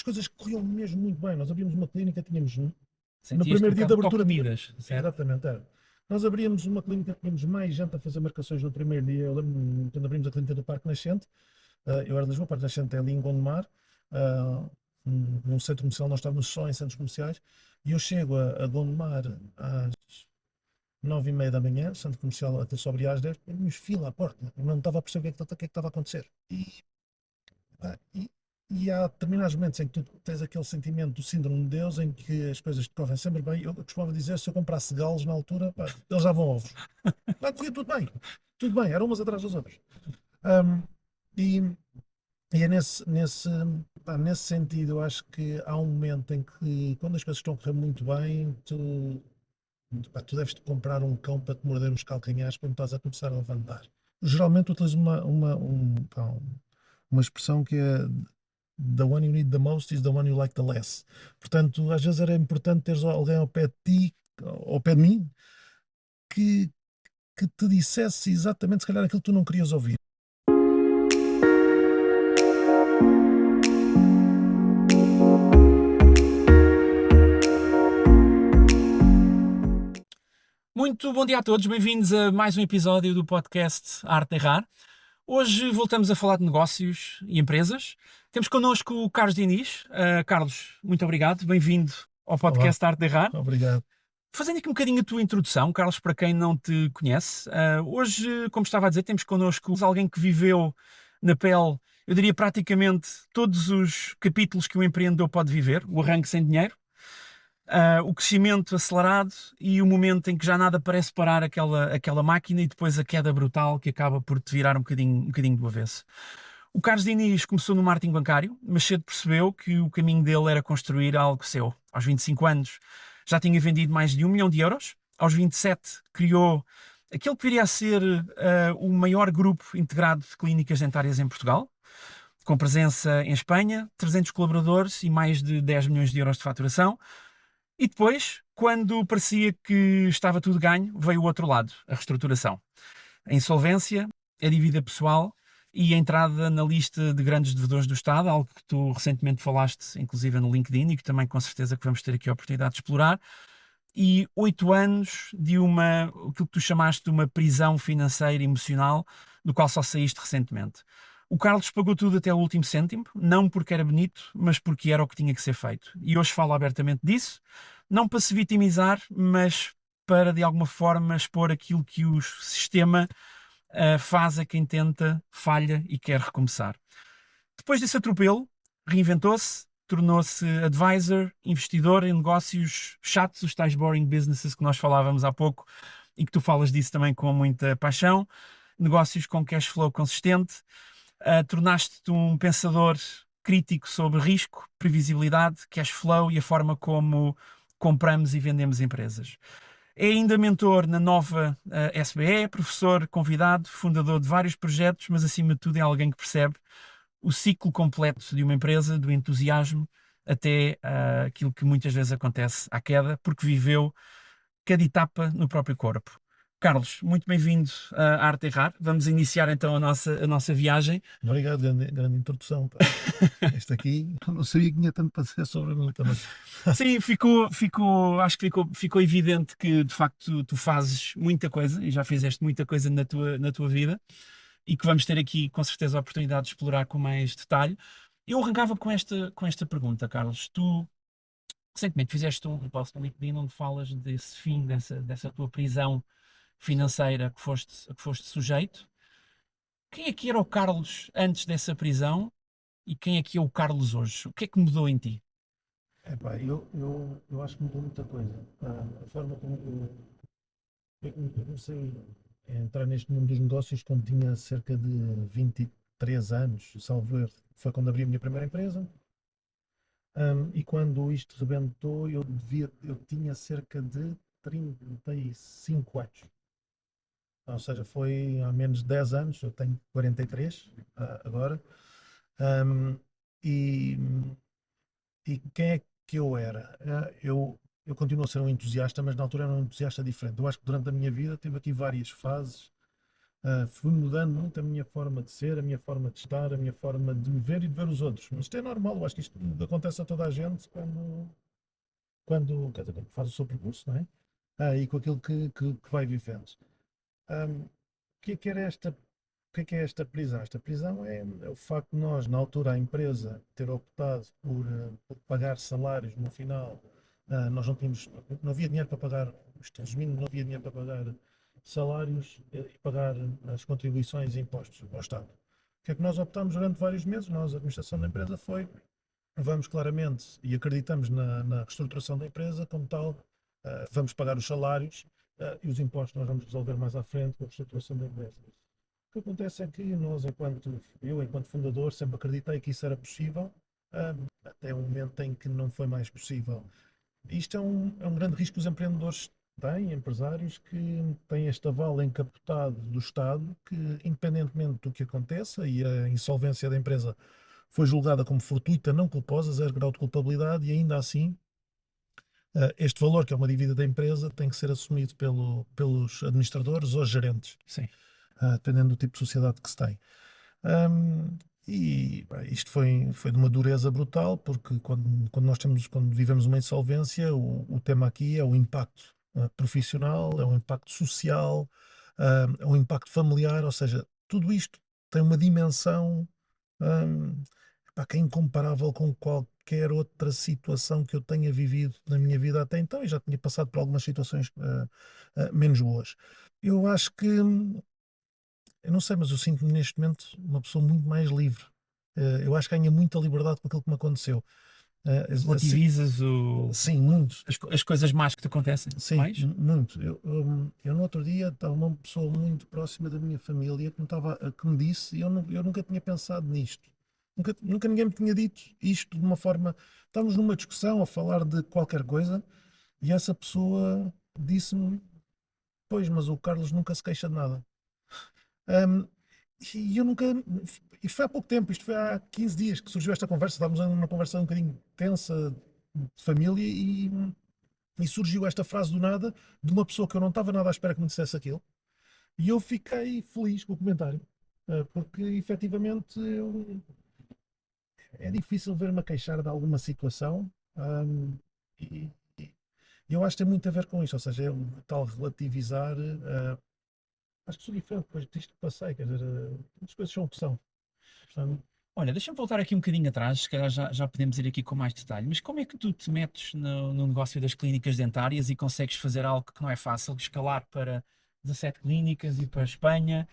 as coisas corriam mesmo muito bem. Nós abrimos uma clínica, tínhamos no Sentias-te um primeiro dia de bocado toque abertura. de Midas, certo? Exatamente, era. Nós abríamos uma clínica, tínhamos mais gente a fazer marcações no primeiro dia. Eu lembro quando abrimos a clínica do Parque Nascente, eu era de Lisboa, o Parque Nascente é ali em Gondomar, uh, num centro comercial, nós estávamos só em centros comerciais, e eu chego a Gondomar às 9h30 da manhã, centro comercial até só abria às 10, e tínhamos fila à porta, eu não estava a perceber o que é que estava a acontecer. Pá, e há determinados momentos em que tu tens aquele sentimento do síndrome de Deus, em que as coisas te correm sempre bem. Eu costumava dizer, se eu comprasse galos na altura, pá, eles davam ovos. Vai correr tudo bem, eram umas atrás das outras. Ahm, e, e é nesse sentido, eu acho que há um momento em que, quando as coisas estão a correr muito bem, tu deves comprar um cão para te morder os calcanhares quando estás a começar a levantar. Geralmente utilizo uma expressão que é the one you need the most is the one you like the less. Portanto, às vezes era importante teres alguém ao pé de ti, ao pé de mim, que, que te dissesse exatamente, se calhar, aquilo que tu não querias ouvir. Muito bom dia a todos, bem-vindos a mais um episódio do podcast Arte Errar. Hoje voltamos a falar de negócios e empresas. Temos connosco o Carlos Diniz. Carlos, muito obrigado, bem-vindo ao Olá, podcast Arte Errar. obrigado. Fazendo aqui um bocadinho a tua introdução, Carlos, para quem não te conhece, hoje, como estava a dizer, temos connosco alguém que viveu na pele, eu diria praticamente todos os capítulos que um empreendedor pode viver, o arranque sem dinheiro, o crescimento acelerado e o momento em que já nada parece parar aquela máquina e depois a queda brutal que acaba por te virar um bocadinho do avesso. O Carlos Diniz começou no marketing bancário, mas cedo percebeu que o caminho dele era construir algo seu. Aos 25 anos já tinha vendido mais de 1 milhão de euros. Aos 27 criou aquele que viria a ser o maior grupo integrado de clínicas dentárias em Portugal, com presença em Espanha, 300 colaboradores e mais de 10 milhões de euros de faturação. E depois, quando parecia que estava tudo ganho, veio o outro lado, a reestruturação. A insolvência, a dívida pessoal e a entrada na lista de grandes devedores do Estado, algo que tu recentemente falaste, inclusive no LinkedIn, e que também com certeza que vamos ter aqui a oportunidade de explorar. E 8 anos de aquilo que tu chamaste de uma prisão financeira e emocional, do qual só saíste recentemente. O Carlos pagou tudo até o último cêntimo, não porque era bonito, mas porque era o que tinha que ser feito. E hoje falo abertamente disso, não para se vitimizar, mas para de alguma forma expor aquilo que o sistema faz a quem tenta, falha e quer recomeçar. Depois desse atropelo, reinventou-se, tornou-se advisor, investidor em negócios chatos, os tais boring businesses que nós falávamos há pouco e que tu falas disso também com muita paixão, negócios com cash flow consistente. Tornaste-te um pensador crítico sobre risco, previsibilidade, cash flow e a forma como compramos e vendemos empresas. É ainda mentor na nova SBE, professor convidado, fundador de vários projetos, mas acima de tudo é alguém que percebe o ciclo completo de uma empresa, do entusiasmo até aquilo que muitas vezes acontece à queda, porque viveu cada etapa no próprio corpo. Carlos, muito bem-vindo à Arte Errar. Vamos iniciar então a nossa viagem. Obrigado, grande introdução. Pá. Este aqui, eu não sabia que tinha tanto para dizer sobre mim também. Sim, acho que ficou evidente que de facto tu fazes muita coisa e já fizeste muita coisa na tua vida e que vamos ter aqui com certeza a oportunidade de explorar com mais detalhe. Eu arrancava com esta pergunta, Carlos. Tu recentemente fizeste um post no LinkedIn onde falas desse fim, dessa tua prisão financeira a que foste sujeito. Quem é que era o Carlos antes dessa prisão e quem é que é o Carlos hoje? O que é que mudou em ti? Eu acho que mudou muita coisa. A forma como eu comecei a entrar neste mundo dos negócios quando tinha cerca de 23 anos, salvo erro. Foi quando abri a minha primeira empresa. E quando isto rebentou, eu tinha cerca de 35 anos. Ou seja, foi há menos de 10 anos, eu tenho 43 agora. Um, e, e quem é que eu era? Eu continuo a ser um entusiasta, mas na altura era um entusiasta diferente. Eu acho que durante a minha vida tive aqui várias fases Fui mudando muito a minha forma de ser, a minha forma de estar, a minha forma de me ver e de ver os outros. Mas isto é normal, eu acho que isto acontece a toda a gente quer dizer, quando faz o seu percurso, não é? E com aquilo que vai vivendo. O que é que era esta, o que é esta prisão? Esta prisão é o facto de nós, na altura, a empresa ter optado por pagar salários no final. Nós não tínhamos, não havia dinheiro para pagar, isto resumindo, não havia dinheiro para pagar salários e pagar as contribuições e impostos ao Estado. O que é que nós optámos durante vários meses? Nós, a administração da empresa, foi vamos claramente e acreditamos na reestruturação da empresa, como tal, vamos pagar os salários e os impostos nós vamos resolver mais à frente com a reestruturação da empresa. O que acontece é que nós, enquanto fundador, sempre acreditei que isso era possível, até o momento em que não foi mais possível. Isto é um grande risco que os empreendedores têm, empresários que têm este aval encapotado do Estado, que independentemente do que aconteça, e a insolvência da empresa foi julgada como fortuita, não culposa, 0 grau de culpabilidade, e ainda assim este valor, que é uma dívida da empresa, tem que ser assumido pelos administradores ou gerentes, Sim. dependendo do tipo de sociedade que se tem. Um, e isto foi de uma dureza brutal, porque quando vivemos uma insolvência, o tema aqui é o impacto profissional, é o impacto social, é o impacto familiar, ou seja, tudo isto tem uma dimensão um, que é incomparável com qualquer outra situação que eu tenha vivido na minha vida até então, e já tinha passado por algumas situações menos boas. Eu acho que eu não sei, mas eu sinto-me neste momento uma pessoa muito mais livre. Eu acho que ganho muita liberdade com aquilo que me aconteceu. Assim, Relativizas sim, muito. as coisas más que te acontecem? Sim, Mais? muito. Eu no outro dia estava uma pessoa muito próxima da minha família que me disse, e eu nunca tinha pensado nisto. Nunca ninguém me tinha dito isto de uma forma. Estávamos numa discussão a falar de qualquer coisa e essa pessoa disse-me: Pois, mas o Carlos nunca se queixa de nada. Hum, e eu nunca. Isto foi há pouco tempo, isto foi há 15 dias que surgiu esta conversa. Estávamos numa conversa um bocadinho tensa de família e surgiu esta frase do nada de uma pessoa que eu não estava nada à espera que me dissesse aquilo. E eu fiquei feliz com o comentário, porque efetivamente é difícil ver-me a queixar de alguma situação. E, e eu acho que tem muito a ver com isso, ou seja, é o tal relativizar. Acho que sou diferente depois disto que passei, quer dizer, as coisas são o que são. Portanto, Olha, deixa-me voltar aqui um bocadinho atrás, se calhar já podemos ir aqui com mais detalhe, mas como é que tu te metes no negócio das clínicas dentárias e consegues fazer algo que não é fácil, escalar para 17 clínicas e para a Espanha,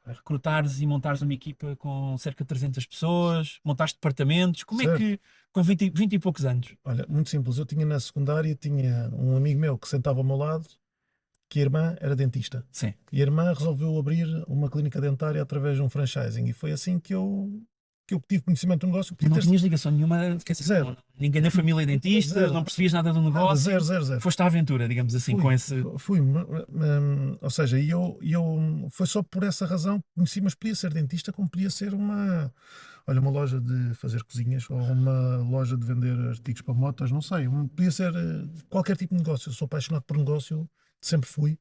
recrutares e montares uma equipa com cerca de 300 pessoas, montares departamentos, como é certo. que, com 20 e poucos anos? Olha, muito simples. Eu tinha na secundária, tinha um amigo meu que sentava ao meu lado, que a irmã era dentista. Sim. E a irmã resolveu abrir uma clínica dentária através de um franchising. E foi assim que eu tive conhecimento do negócio. Tu Podia não ter tinhas ligação nenhuma, quer dizer, zero, ninguém da família é dentista, não zero, percebias nada do nada, zero, negócio, zero, zero. foste à aventura, digamos assim, com Fui, esse. fui, ou seja, foi só por essa razão que conheci, mas podia ser dentista, como podia ser uma loja de fazer cozinhas ou uma loja de vender artigos para motas, não sei, podia ser qualquer tipo de negócio. Eu sou apaixonado por negócio, sempre fui.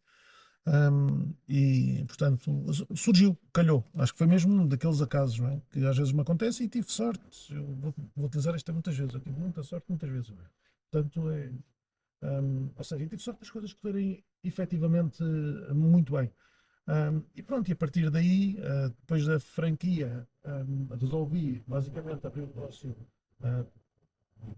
E portanto surgiu, calhou. Acho que foi mesmo um daqueles acasos, não é? Que às vezes me acontece e tive sorte. Eu vou utilizar isto muitas vezes. Eu tive muita sorte muitas vezes. Portanto, ou seja, eu tive sorte das coisas correrem efetivamente muito bem. E pronto, e a partir daí, depois da franquia, resolvi basicamente abrir um negócio ah,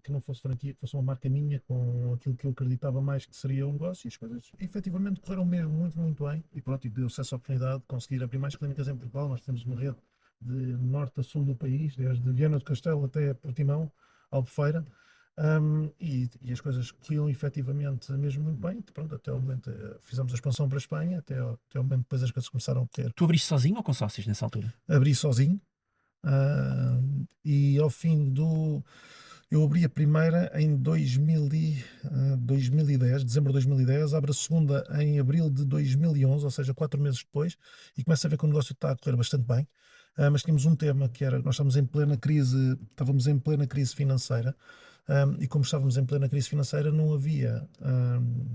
que não fosse franquia, que fosse uma marca minha, com aquilo que eu acreditava mais que seria um negócio, e as coisas efetivamente correram mesmo muito, muito bem. E pronto, e deu-se essa oportunidade de conseguir abrir mais clínicas em Portugal. Nós temos uma rede de norte a sul do país, desde Viana do Castelo até Portimão, Albufeira. E as coisas corriam efetivamente mesmo muito bem. Pronto, até o momento fizemos a expansão para a Espanha, até o momento depois as coisas começaram a correr. Tu abriste sozinho ou com sócios nessa altura? Abri sozinho, e ao fim do. Eu abri a primeira em 2010, dezembro de 2010, abro a segunda em abril de 2011, ou seja, 4 meses depois, e começa a ver que o negócio está a correr bastante bem. Mas tínhamos um tema que era, nós estávamos em plena crise financeira, E como estávamos em plena crise financeira, não havia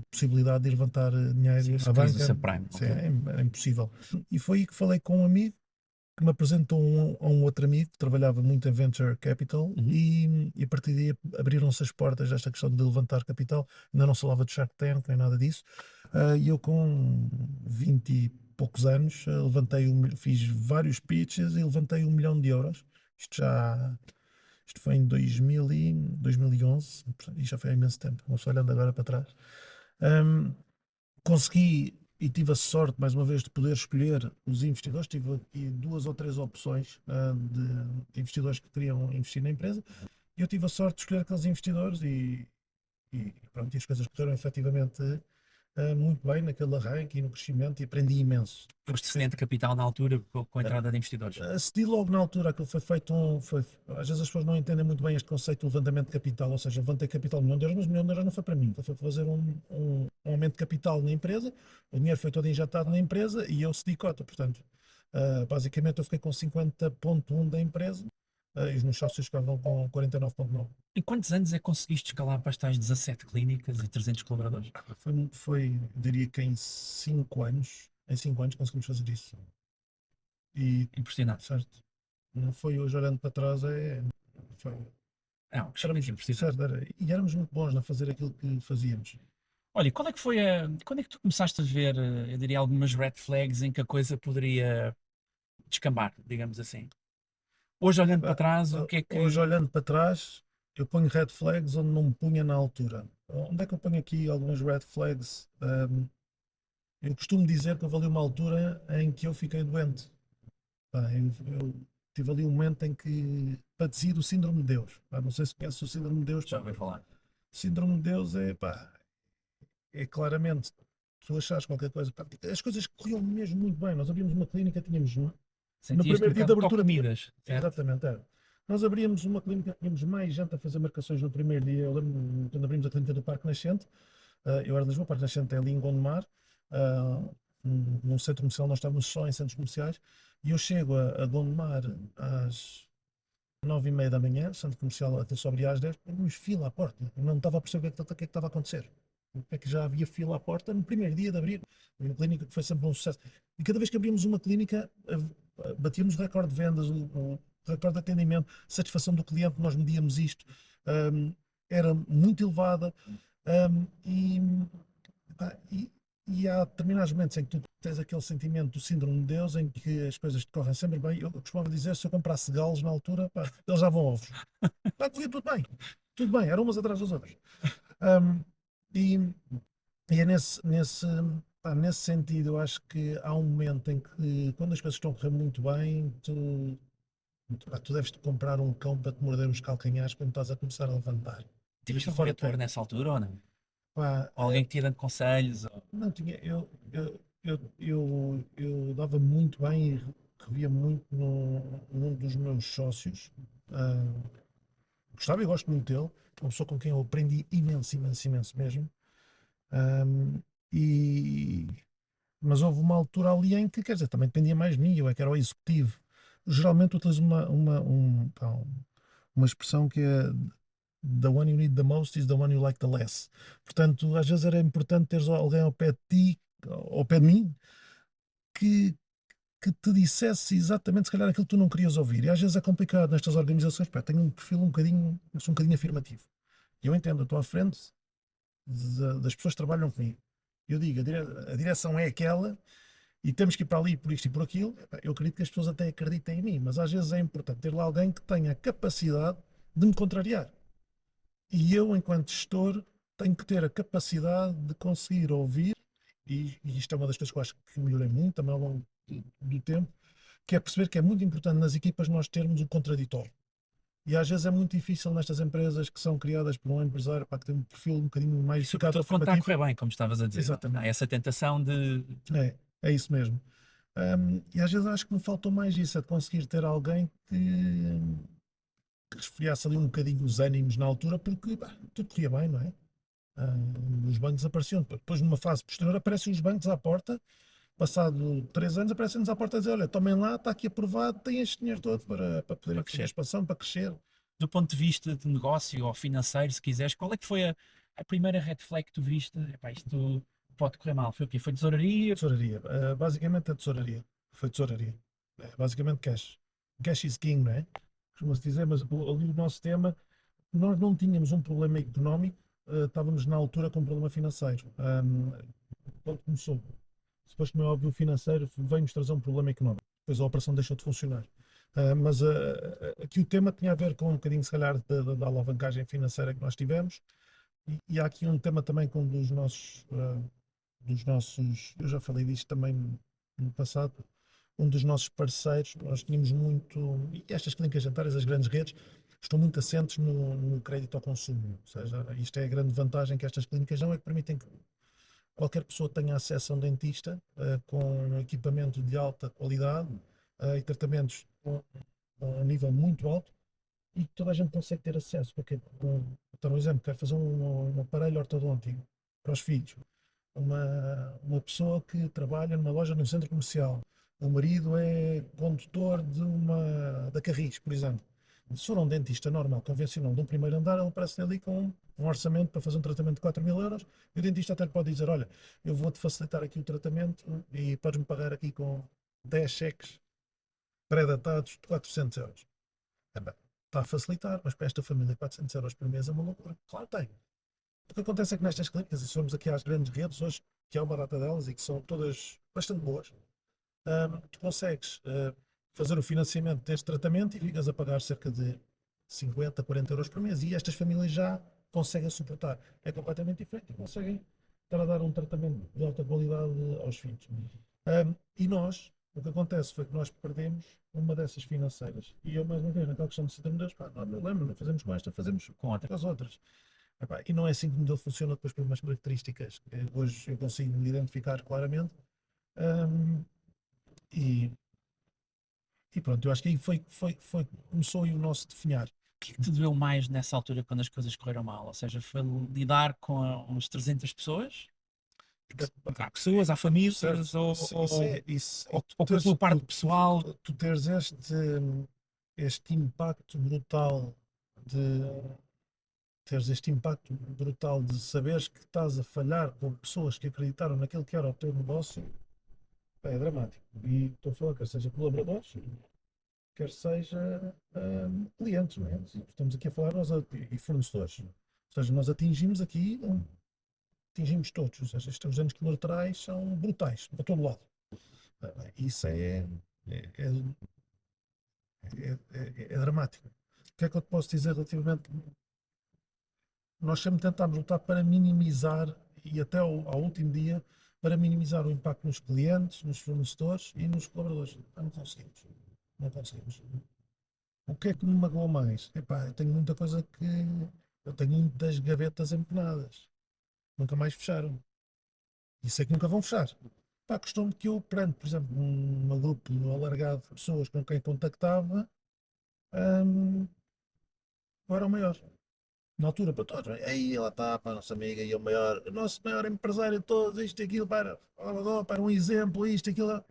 possibilidade de ir levantar dinheiro Sim, à crise do banca. subprime. Sim, Ok. é impossível. E foi aí que falei com um amigo que me apresentou a um outro amigo que trabalhava muito em Venture Capital Uhum. e a partir daí abriram-se as portas desta questão de levantar capital. Ainda não se falava de Shark Tank nem nada disso. E eu com 20 e poucos anos fiz vários pitches e levantei 1 milhão de euros. Isto já isto foi em 2011, portanto, isto já foi há imenso tempo, não estou olhando agora para trás. Ahm, Consegui e tive a sorte, mais uma vez, de poder escolher os investidores. Tive aqui 2 ou 3 opções de investidores que queriam investir na empresa. E eu tive a sorte de escolher aqueles investidores e pronto, e as coisas correram efetivamente muito bem naquele arranque e no crescimento e aprendi imenso. Foste cedente de capital na altura com a entrada de investidores. Cedi logo na altura, aquilo foi feito às vezes as pessoas não entendem muito bem este conceito de levantamento de capital, ou seja, levantei capital de 1 milhão de euros, mas 1 milhão de euros não foi para mim, foi para fazer um aumento de capital na empresa, o dinheiro foi todo injetado na empresa e eu cedi cota, portanto, basicamente eu fiquei com 50,1 da empresa, e os meus sócios ficaram com 49,9. Em quantos anos é que conseguiste escalar para as tais 17 clínicas e 300 colaboradores? Diria que em 5 anos conseguimos fazer isso. E, Impressionante. certo, não foi hoje olhando para trás, foi, É um crescimento éramos, impressionante. certo, e éramos muito bons a fazer aquilo que fazíamos. Olha, qual é que foi quando é que tu começaste a ver, eu diria, algumas red flags em que a coisa poderia descambar, digamos assim? Hoje, olhando para Pá, trás, o que é hoje que. olhando para trás, eu ponho red flags onde não me punha na altura. Onde é que eu ponho aqui algumas red flags? Eu costumo dizer que houve ali uma altura em que eu fiquei doente. Pá, eu tive ali um momento em que padeci do síndrome de Deus. Pá, não sei se conheces o síndrome de Deus. Já Pá. ouvi falar. Síndrome de Deus é claramente tu achares qualquer coisa. Pá, as coisas corriam mesmo muito bem. Nós abrimos uma clínica, tínhamos no Sentias-te um primeiro dia de bocado abertura, toque-midas, certo? exatamente, era. Nós abríamos uma clínica, tínhamos mais gente a fazer marcações no primeiro dia. Eu lembro quando abrimos a clínica do Parque Nascente, eu era de Lisboa, o Parque Nascente é ali em Gondomar, num centro comercial, nós estávamos só em centros comerciais, e eu chego a Gondomar às 9h30 da manhã, centro comercial até só abria às 10, tínhamos fila à porta. Eu não estava a perceber o que é que estava a acontecer. Porque é que já havia fila à porta no primeiro dia de abrir. Uma clínica que foi sempre um sucesso. E cada vez que abrimos uma clínica, batíamos o recorde de vendas, o recorde de atendimento, satisfação do cliente, nós medíamos isto, um, era muito elevada. um, e, pá, e, e há determinados momentos em que tu tens aquele sentimento do síndrome de Deus, em que as coisas te correm sempre bem. Eu costumava dizer, se eu comprasse galos na altura, pá, eles já vão ovos. Pá, corria tudo bem, eram umas atrás das outras. Um, e, e é nesse sentido, eu acho que há um momento em que, quando as coisas estão a correr muito bem, tu deves te comprar um cão para te morder os calcanhares quando estás a começar a levantar. Tiveste E algum fora de mentor pé. nessa altura ou não? Pá, Ou alguém que te ia dando conselhos? não tinha, eu dava muito bem e revia muito num dos meus sócios. Ah, Gostava e gosto muito dele, uma pessoa com quem eu aprendi imenso, imenso, imenso mesmo. Ahm, e, mas houve uma altura ali em que, quer dizer, também dependia mais de mim, eu é que era o executivo. Geralmente utilizo uma expressão que é the one you need the most is the one you like the less. Portanto, às vezes era importante teres alguém ao pé de ti, ao pé de mim, que, que te dissesse exatamente, se calhar, aquilo que tu não querias ouvir. E às vezes é complicado nestas organizações, pá, tenho um perfil um bocadinho, eu sou um bocadinho afirmativo. E eu entendo, eu estou à frente das pessoas que trabalham comigo. Eu digo, a direção é aquela e temos que ir para ali por isto e por aquilo. Eu acredito que as pessoas até acreditem em mim, mas às vezes é importante ter lá alguém que tenha a capacidade de me contrariar. E eu, enquanto gestor, tenho que ter a capacidade de conseguir ouvir, e isto é uma das coisas que eu acho que melhorei muito também ao longo do tempo, que é perceber que é muito importante nas equipas nós termos o contraditório. E às vezes é muito difícil nestas empresas que são criadas por um empresário para que tem um perfil um bocadinho mais E ficado sobretudo quando está a afirmativo. correr bem, como estavas a dizer. Há Exatamente. essa tentação de. É isso mesmo. E às vezes acho que me faltou mais isso, é de conseguir ter alguém que esfriasse ali um bocadinho os ânimos na altura, porque pá, tudo corria bem, não é? Os bancos apareciam. Depois, numa fase posterior, aparecem os bancos à porta. Passado 3 anos, aparecem-nos à porta a dizer: olha, tomem lá, está aqui aprovado, tem este dinheiro todo para poderem Para fazer crescer. expansão, para crescer. do ponto de vista de negócio ou financeiro, se quiseres, qual é que foi a primeira red flag que tu viste? Epá, isto pode correr mal. Foi o quê? Foi tesouraria? Tesouraria. Basicamente a tesouraria. Foi tesouraria. Basicamente cash. Cash is king, não é? Costuma-se dizer, mas ali o nosso tema, nós não tínhamos um problema económico, estávamos na altura com um problema financeiro. Quando começou, depois, como é óbvio, o financeiro veio-nos trazer um problema económico. Depois a operação deixou de funcionar. Mas aqui o tema tinha a ver com um bocadinho, se calhar, da alavancagem financeira que nós tivemos. E há aqui um tema também com um dos nossos, eu já falei disto também no passado, um dos nossos parceiros, nós tínhamos muito, e estas clínicas dentárias, as grandes redes, estão muito assentes no crédito ao consumo. Ou seja, isto é a grande vantagem que estas clínicas dão, é que permitem que qualquer pessoa tenha acesso a um dentista com equipamento de alta qualidade e tratamentos com um nível muito alto e que toda a gente consegue ter acesso. Porque, então, um exemplo, quer fazer um aparelho ortodôntico para os filhos, uma pessoa que trabalha numa loja num centro comercial, o marido é condutor da Carris, por exemplo. Se for um dentista normal, convencional, de um primeiro andar, ele aparece ali com um orçamento para fazer um tratamento de 4.000 euros e o dentista até lhe pode dizer: olha, eu vou-te facilitar aqui o tratamento e podes-me pagar aqui com 10 cheques pré-datados de 400 euros. É bem, está a facilitar, mas para esta família 400 euros por mês é uma loucura. Claro que tem. O que acontece é que nestas clínicas, e se formos aqui às grandes redes hoje, que é uma data delas e que são todas bastante boas, tu consegues fazer o financiamento deste tratamento e ficas a pagar cerca de 50, 40 euros por mês. E estas famílias já conseguem suportar. É completamente diferente e conseguem estar a dar um tratamento de alta qualidade aos filhos. E nós, o que acontece foi que nós perdemos uma dessas financeiras. E eu, mais uma vez, naquela questão de 70 milhões, pá, não há problema, não fazemos com esta, fazemos Com outra. com as outras. Epá, e não é assim que o modelo funciona depois por umas características que hoje eu consigo identificar claramente. Hum, e, e pronto, eu acho que aí começou aí o nosso definhar. O que é que te doeu mais nessa altura quando as coisas correram mal? Ou seja, foi lidar com umas 300 pessoas? Há pessoas, há famílias, Certo? ou pela parte pessoal? Tu teres este impacto brutal de teres este impacto brutal de saberes que estás a falhar com pessoas que acreditaram naquilo que era o teu negócio, pá, é dramático. E estou a falar, quer seja colaboradores, quer seja clientes, não é? Estamos aqui a falar e fornecedores. Ou seja, nós atingimos todos. Ou seja, estes danos colaterais são brutais, para todo lado. Isso é, é, é dramático. O que é que eu te posso dizer relativamente? Nós sempre tentámos lutar para minimizar, e até ao último dia, para minimizar o impacto nos clientes, nos fornecedores e nos colaboradores. Não conseguimos. Não conseguimos. O que é que me magoou mais? Epá, eu tenho muita coisa que. Eu tenho muitas gavetas empenadas. Nunca mais fecharam. E sei que nunca vão fechar. Pá, costume que eu, perante, por exemplo, um grupo alargado de pessoas com quem contactava, hum, eu era o maior. Na altura, para todos, aí ela está, para a nossa amiga, e o nosso maior empresário de todos, isto e aquilo, para um exemplo, isto e aquilo.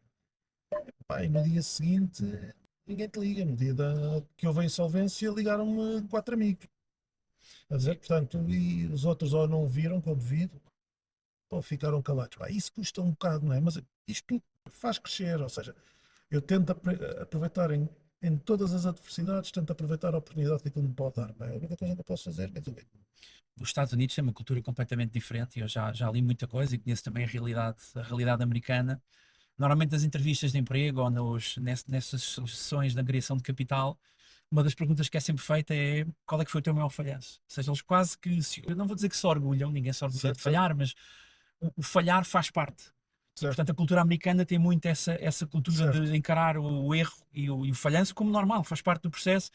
Pá, e no dia seguinte, ninguém te liga. No dia que houve a insolvência, ligaram-me quatro amigos. A dizer, portanto, e os outros ou não viram como devido, ou ficaram calados. Pá, isso custa um bocado, não é? Mas isto faz crescer, ou seja, eu tento aproveitar em todas as adversidades, tento aproveitar a oportunidade que aquilo me pode dar. Pá, é a única coisa que eu posso fazer, quer dizer, Os Estados Unidos têm uma cultura completamente diferente e eu já li muita coisa e conheço também a realidade americana. Normalmente nas entrevistas de emprego ou nessas sessões de angariação de capital, uma das perguntas que é sempre feita é qual é que foi o teu maior falhanço? Ou seja, eles quase que, eu não vou dizer que se orgulham, ninguém se orgulha de certo, certo, falhar, mas o falhar faz parte. E, certo, portanto, a cultura americana tem muito essa cultura certo, de encarar o erro e o falhanço como normal, faz parte do processo.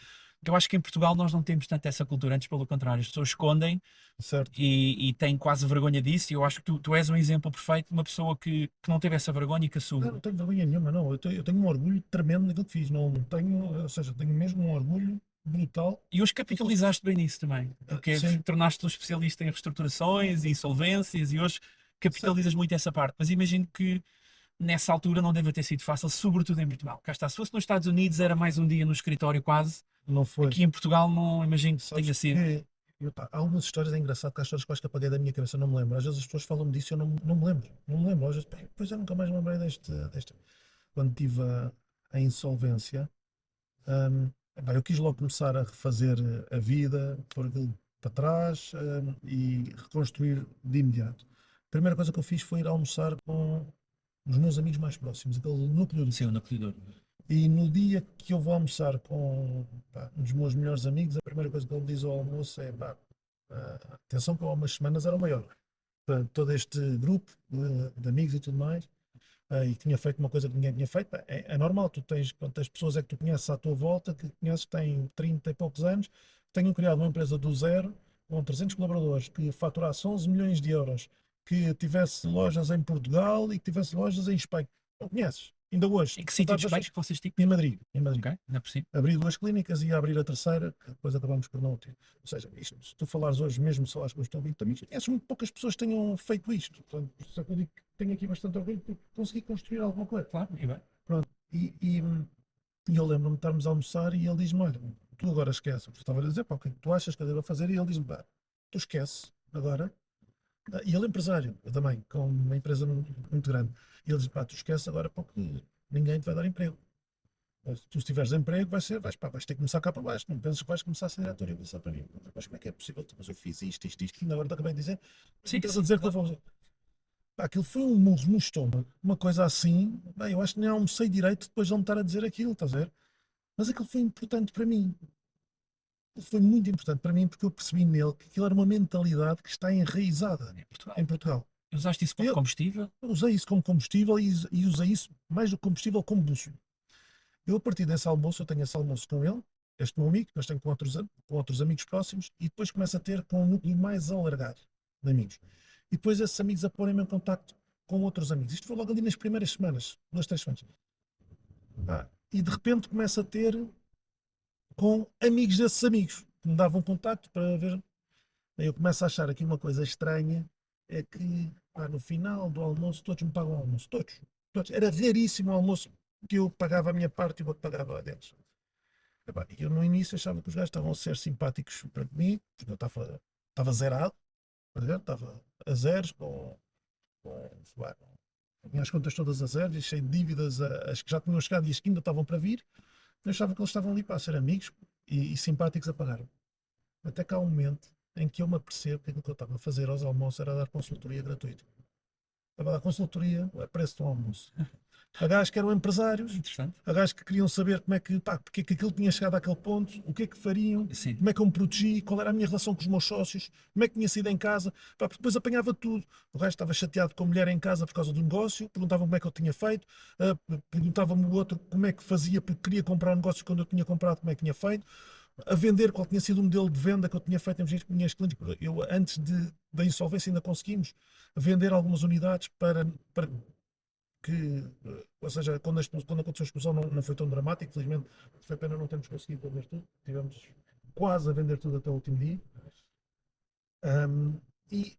Eu acho que em Portugal nós não temos tanto essa cultura, antes pelo contrário, as pessoas escondem certo. e têm quase vergonha disso. E eu acho que tu és um exemplo perfeito de uma pessoa que não teve essa vergonha e que assume. Não tenho vergonha nenhuma, não. Eu tenho um orgulho tremendo naquilo que fiz. Não tenho, ou seja, tenho mesmo um orgulho brutal. E hoje capitalizaste bem nisso também, porque Sim, tornaste-te um especialista em reestruturações e insolvências e hoje certo. capitalizas muito essa parte. Mas imagino que nessa altura não deve ter sido fácil, sobretudo em Portugal. Cá está, se fosse nos Estados Unidos era mais um dia no escritório quase. Não foi. Aqui em Portugal não imagino que Sabes tenha sido. que há algumas histórias, é engraçado que há histórias quase que apaguei da minha cabeça, não me lembro. Às vezes as pessoas falam-me disso e eu não me lembro. Não me lembro. Às vezes, pois eu nunca mais me lembrei desta. Quando tive a insolvência, epá, eu quis logo começar a refazer a vida, pôr aquilo para trás, e reconstruir de imediato. A primeira coisa que eu fiz foi ir almoçar com os meus amigos mais próximos, aquele núcleo duro. Sim, no acolhedor. E no dia que eu vou almoçar com pá, um dos meus melhores amigos, a primeira coisa que ele me diz ao almoço é: pá, atenção que eu há umas semanas era o maior. Todo este grupo de amigos e tudo mais, e tinha feito uma coisa que ninguém tinha feito. Pá, é normal, tu tens quantas pessoas é que tu conheces à tua volta, que conheces que têm 30 e poucos anos, que tenham criado uma empresa do zero, com 300 colaboradores, que faturasse 11 milhões de euros, que tivesse lojas em Portugal e que tivesse lojas em Espanha. Não conheces, ainda hoje. Em que sítio de Espanha que vocês tinham? Em Madrid, em Madrid. Ok, não é possível. Abri duas clínicas e ia abrir a terceira, que depois acabamos por não ter. Ou seja, isto, se tu falares hoje mesmo só às coisas que amigos, conheces muito poucas pessoas que tenham feito isto. Portanto, por isso é que eu digo que tenho aqui bastante orgulho porque consegui construir alguma coisa. Claro, e bem. Pronto. E eu lembro-me de estarmos a almoçar e ele diz-me: olha, tu agora esquece. Eu estava a dizer: pá, o que é que tu achas que eu devo fazer? E ele diz-me: pá, tu esquece agora. E ele é empresário, eu também, com uma empresa muito grande. E ele diz: pá, tu esquece agora porque ninguém te vai dar emprego. Tu, se tiveres emprego, vais ter que começar cá para baixo. Não penses que vais começar a ser diretor. Eu disse para mim: mas como é que é possível? Mas eu fiz isto, ainda agora te acabei de dizer. Sim, Estás a sim, dizer que eu claro. vou fazer. Pá, aquilo foi um murro no estômago, uma coisa assim. Bem, eu acho que nem almocei direito depois de ele me estar a dizer aquilo, estás a ver? Mas aquilo foi importante para mim. Foi muito importante para mim porque eu percebi nele que aquilo era uma mentalidade que está enraizada Em Portugal. em Portugal. Usaste isso como Eu combustível? usei isso como combustível e usei isso mais do que combustível como bússola. Eu, a partir desse almoço, eu tenho esse almoço com ele, este meu amigo, depois tenho com outros amigos próximos, e depois começo a ter com um núcleo mais alargado de amigos. E depois esses amigos a porem-me em contacto com outros amigos. Isto foi logo ali nas primeiras semanas, 2, 3 semanas. E de repente começo a ter com amigos desses amigos, que me davam contacto para ver. Aí eu começo a achar aqui uma coisa estranha, é que no final do almoço todos me pagam o almoço, todos, todos. Era raríssimo o almoço que eu pagava a minha parte e o outro pagava a deles. Epá, eu no início achava que os gajos estavam a ser simpáticos para mim, porque eu estava zerado, estava a zeros, sei tinha as contas todas a zeros, e cheio de dívidas, as que já tinham chegado e as que ainda estavam para vir. Eu achava que eles estavam ali para ser amigos e simpáticos a pagar. Até que há um momento em que eu me apercebo que aquilo que eu estava a fazer aos almoços era dar consultoria gratuita. Estava a dar consultoria a preço do almoço. A gajos que eram empresários, Interessante. a gajos que queriam saber como é que, pá, porque é que aquilo tinha chegado àquele ponto, o que é que fariam, Sim. como é que eu me protegi, qual era a minha relação com os meus sócios, como é que tinha sido em casa, pá, porque depois apanhava tudo. O gajo estava chateado com a mulher em casa por causa do negócio, perguntava como é que eu tinha feito, perguntava-me o outro como é que fazia porque queria comprar negócios quando eu tinha comprado, como é que tinha feito, a vender, qual tinha sido o modelo de venda que eu tinha feito em minhas clientes. Eu, antes da insolvência, ainda conseguimos vender algumas unidades para que, ou seja, quando aconteceu a explosão não foi tão dramático, felizmente foi pena não termos conseguido vender tudo, tivemos quase a vender tudo até o último dia.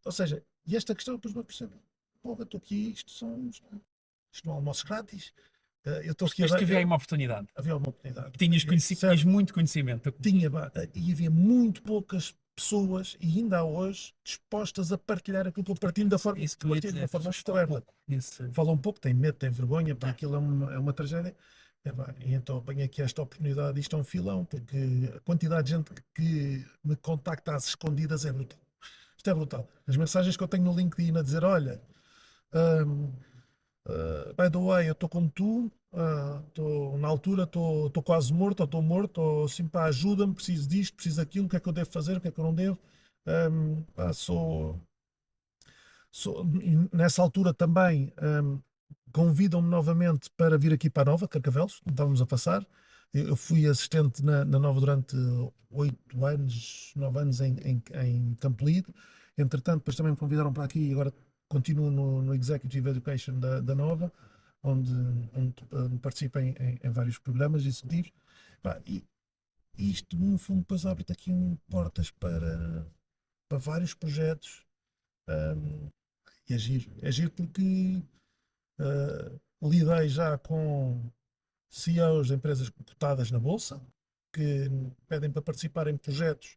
Ou seja, e esta questão depois me percebo, porra, estou aqui, isto não é almoço grátis, eu estou aqui a Percebeste dar, que havia aí uma oportunidade. havia uma oportunidade. Tinhas, tinhas Certo, muito conhecimento. e havia muito poucas pessoas, e ainda há hoje, dispostas a partilhar aquilo que eu partilho da forma Isso que que eu ia partilho, de dizer. uma forma Pessoas falam aberta. pouco. Isso. Falam um pouco, têm medo, têm vergonha, porque aquilo é uma tragédia. E então apanhei aqui esta oportunidade, isto é um filão, porque a quantidade de gente que me contacta às escondidas é brutal. Isto é brutal. As mensagens que eu tenho no LinkedIn a dizer: olha, um, by the way, eu estou como tu, na altura estou quase morto, ou estou morto, ou assim, pá, ajuda-me, preciso disto, preciso daquilo, o que é que eu devo fazer, o que é que eu não devo. Pá, nessa altura também convidam-me novamente para vir aqui para a Nova, Carcavelos, onde estávamos a passar. Eu fui assistente na Nova durante 8 anos, 9 anos em Campolide. Entretanto, depois também me convidaram para aqui e agora continuo no Executive Education da Nova, onde participo em vários programas executivos. Pá, e isto, no fundo, depois abre-te aqui portas para vários projetos. Um, é giro porque lidei já com CEOs de empresas cotadas na bolsa, que pedem para participar em projetos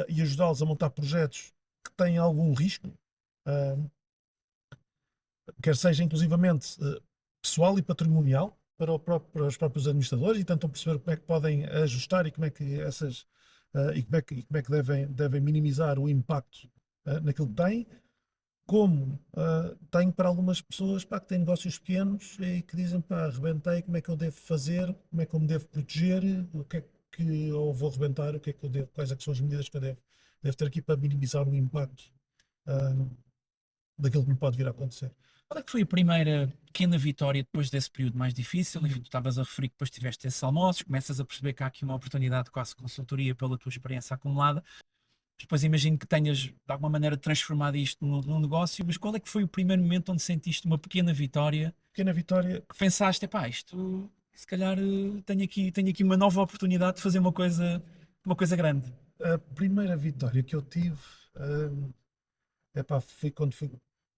e ajudá-los a montar projetos que têm algum risco, ah, quer seja inclusivamente pessoal e patrimonial para os próprios administradores, e tentam perceber como é que podem ajustar e como é que como é que devem minimizar o impacto naquilo que têm, como tenho para algumas pessoas pá, que têm negócios pequenos e que dizem, pá, arrebentei, como é que eu devo fazer, como é que eu me devo proteger, o que é que eu vou arrebentar, o que é que eu devo, quais é que são as medidas que eu devo ter aqui para minimizar o impacto ah, daquilo que me pode vir a acontecer. Qual é que foi a primeira pequena vitória depois desse período mais difícil? Enfim, tu estavas a referir que depois tiveste esses almoços, começas a perceber que há aqui uma oportunidade de quase consultoria pela tua experiência acumulada. Depois imagino que tenhas de alguma maneira transformado isto num negócio, mas qual é que foi o primeiro momento onde sentiste uma pequena vitória Pequena vitória, que pensaste, pá, isto se calhar tenho aqui uma nova oportunidade de fazer uma coisa grande. a primeira vitória que eu tive foi quando fui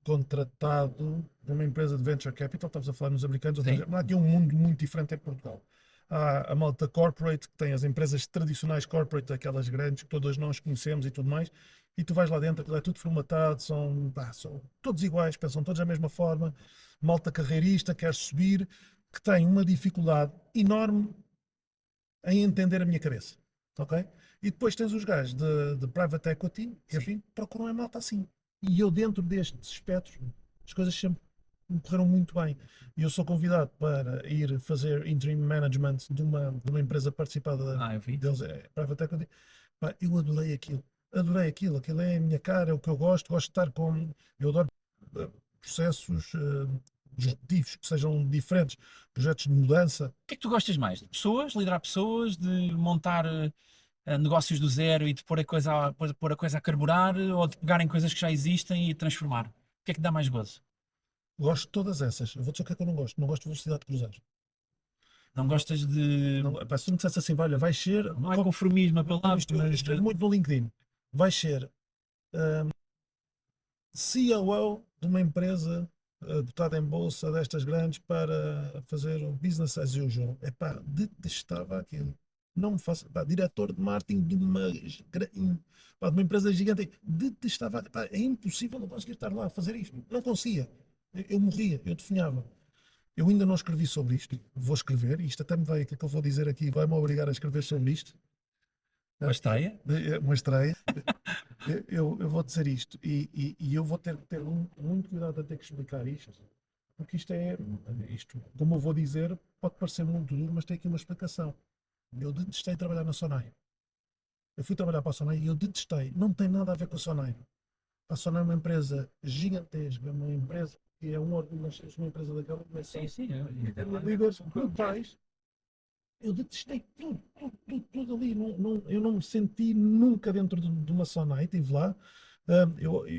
contratado numa empresa de venture capital, estamos a falar nos americanos, ou Sim. seja, há aqui um mundo muito diferente em Portugal. Há a malta corporate, que tem as empresas tradicionais corporate, aquelas grandes que todos nós conhecemos e tudo mais, e tu vais lá dentro, aquilo é tudo formatado, são todos iguais, pensam todos da mesma forma, malta carreirista, quer subir, que tem uma dificuldade enorme em entender a minha cabeça, ok? E depois tens os gajos de private equity, que Sim. enfim, procuram a malta assim. E eu dentro destes aspectos, as coisas sempre me correram muito bem. E eu sou convidado para ir fazer interim management de uma empresa participada Ah, eu vi. deles, private equity. Pá, eu adorei aquilo. Adorei aquilo. Aquilo é a minha cara, é o que eu gosto. Gosto de estar com. Eu adoro processos disruptivos que sejam diferentes, projetos de mudança. O que é que tu gostas mais? De pessoas, liderar pessoas, de montar negócios do zero e de pôr a coisa a carburar, ou de pegar em coisas que já existem e transformar? O que é que dá mais gozo? Gosto de todas essas. Eu vou dizer o que é que eu não gosto. Não gosto de velocidade de cruzeiros. Não gostas de. Não, pá, se tu me dissesse assim, olha, vais ser. Não é conformismo a palavra, Eu mas escrevo muito no LinkedIn. Vais ser COO de uma empresa dotada em bolsa destas grandes para fazer o business as usual. É pá, detestava aquilo. Não me faça. Pá, diretor de marketing de uma empresa gigante. Detestava. Pá, é impossível não conseguir estar lá a fazer isto. Não conseguia. Eu morria, eu definhava. Eu ainda não escrevi sobre isto, vou escrever, isto até me vai, aquilo que eu vou dizer aqui vai-me obrigar a escrever sobre isto, uma estreia. uma estreia. Eu vou dizer isto e eu vou ter que ter muito cuidado a ter que explicar isto, porque isto, como eu vou dizer, pode parecer muito duro, mas tem aqui uma explicação. Eu detestei trabalhar na Sonai. Eu fui trabalhar para a Sonai e eu detestei, não tem nada a ver com a Sonai. A Sonai é uma empresa gigantesca, uma empresa que é um orgulho, mas é uma empresa daquela dimensão. Sim, sim. Líderes brutais. Eu detestei tudo ali. Eu não me senti nunca dentro de uma sauna. E estive lá.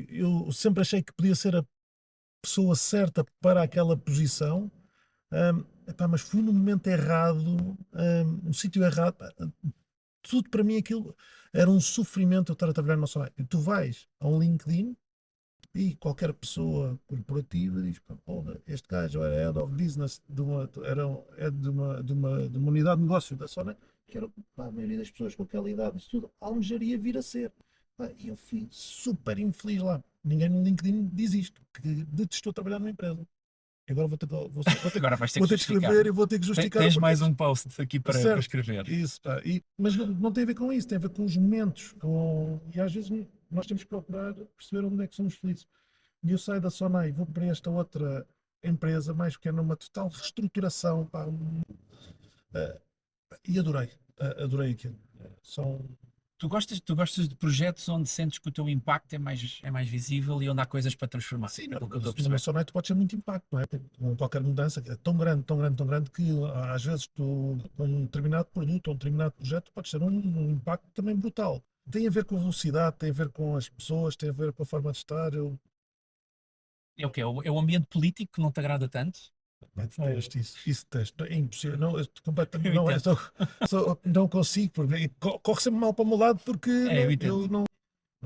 Eu sempre achei que podia ser a pessoa certa para aquela posição. Epá, mas fui no momento errado, no sítio errado. Pá, tudo para mim aquilo era um sofrimento eu estar a trabalhar numa sauna. E tu vais a um LinkedIn e qualquer pessoa corporativa diz: "Pá, porra, este gajo era head of business era head de uma unidade de negócio da Sony, que era pá, a maioria das pessoas com aquela idade, isso tudo, almejaria vir a ser. Pá, e eu fui super infeliz lá. Ninguém no LinkedIn diz isto, que detestou trabalhar numa empresa. Agora Agora vais ter vou que ter que justificar. escrever e vou ter que justificar o Tens porquê mais um post aqui para certo, escrever. isso, pá. Mas não tem a ver com isso, tem a ver com os momentos. E às vezes nós temos que procurar perceber onde é que somos felizes. E eu saio da Sonai e vou para esta outra empresa, mais pequena, uma total reestruturação, pá, e adorei aquilo. São, Tu gostas de projetos onde sentes que o teu impacto é mais visível e onde há coisas para transformar, sim, pelo que eu estou a numa perceber. Sonai tu podes ter muito impacto, não é? Com qualquer mudança, que é tão grande, tão grande, tão grande, que às vezes tu, com um determinado produto ou um determinado projeto, podes ter um impacto também brutal. Tem a ver com a velocidade, tem a ver com as pessoas, tem a ver com a forma de estar. É o quê? É o ambiente político que não te agrada tanto? Eu detesto isso detesto, é impossível, não, completamente, Eu não, entendo. não consigo, porque corre sempre mal para o meu lado, porque É, eu entendo. eu não,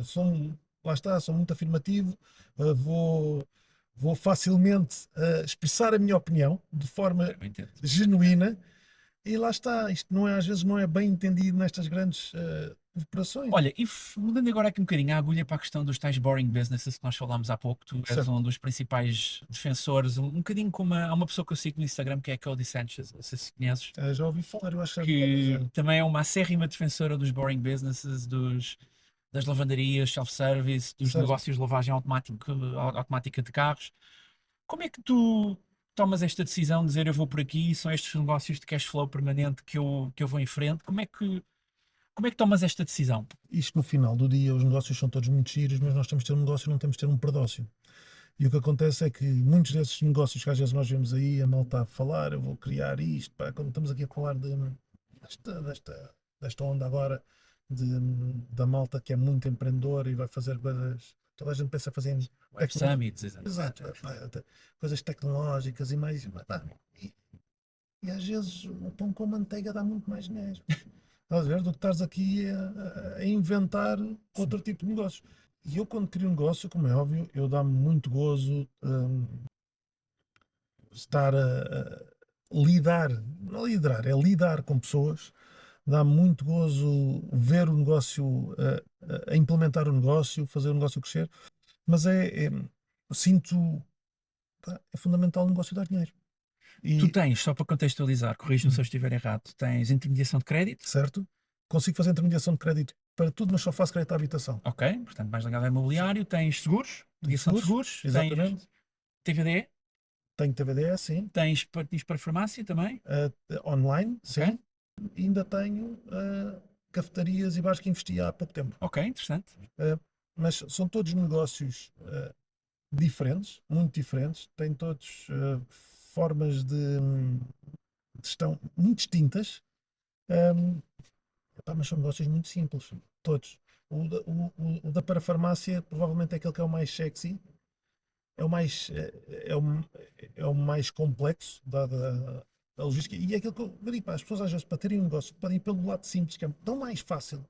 sou, lá está, sou muito afirmativo, vou, vou facilmente expressar a minha opinião de forma Eu entendo. genuína e lá está. Isto não é, às vezes não é bem entendido nestas grandes corporações. Olha, e mudando agora aqui um bocadinho a agulha para a questão dos tais boring businesses que nós falámos há pouco, tu és Certo. um dos principais defensores, um bocadinho como há uma pessoa que eu sigo no Instagram que é a Cody Sanchez, não sei se conheces, Já ouvi falar, eu acho que que também é uma acérrima defensora dos boring businesses, das lavanderias, self-service, dos certo. negócios de lavagem automática de carros. Como é que tu tomas esta decisão de dizer eu vou por aqui, são estes negócios de cash flow permanente que eu vou em frente? Como é que tomas esta decisão? Isto no final do dia, os negócios são todos muito giros, mas nós temos de ter um negócio, não temos de ter um predócio. E o que acontece é que muitos desses negócios que às vezes nós vemos aí, a malta a falar, eu vou criar isto, pá, quando estamos aqui a falar desta onda agora da malta que é muito empreendedora e vai fazer coisas, toda a gente pensa fazer em Web Summits, exato. exato, pá, coisas tecnológicas e mais, pá, e, e às vezes o pão com manteiga dá muito mais dinheiro. Estás a ver? Do que estás aqui a inventar outro tipo de negócios. E eu, quando crio um negócio, como é óbvio, eu dá-me muito gozo estar a lidar, não liderar, é lidar com pessoas. Dá-me muito gozo ver o negócio, a implementar o negócio, fazer o negócio crescer. Mas sinto, pá, é fundamental o negócio dar dinheiro. Tu E, tens, só para contextualizar, corrijo-me se eu estiver errado, tens intermediação de crédito, certo? Consigo fazer intermediação de crédito para tudo, mas só faço crédito à habitação. ok, portanto mais ligado ao imobiliário, tens seguros, Tenho mediação de seguros, seguros, tens exatamente. TVDE, Tenho TVDE, sim. tens para farmácia também, Online, ok, sim. E ainda tenho cafetarias e bares que investi há pouco tempo. ok, interessante. Mas são todos negócios diferentes, muito diferentes. Têm todos formas de gestão muito distintas. Um, Epá, mas são negócios muito simples, todos. O da parafarmácia provavelmente é aquele que é o mais sexy, é o mais, é o mais complexo, dada a logística, e é aquilo que eu digo, pá, as pessoas às vezes para terem um negócio podem ir pelo lado simples, que é tão mais fácil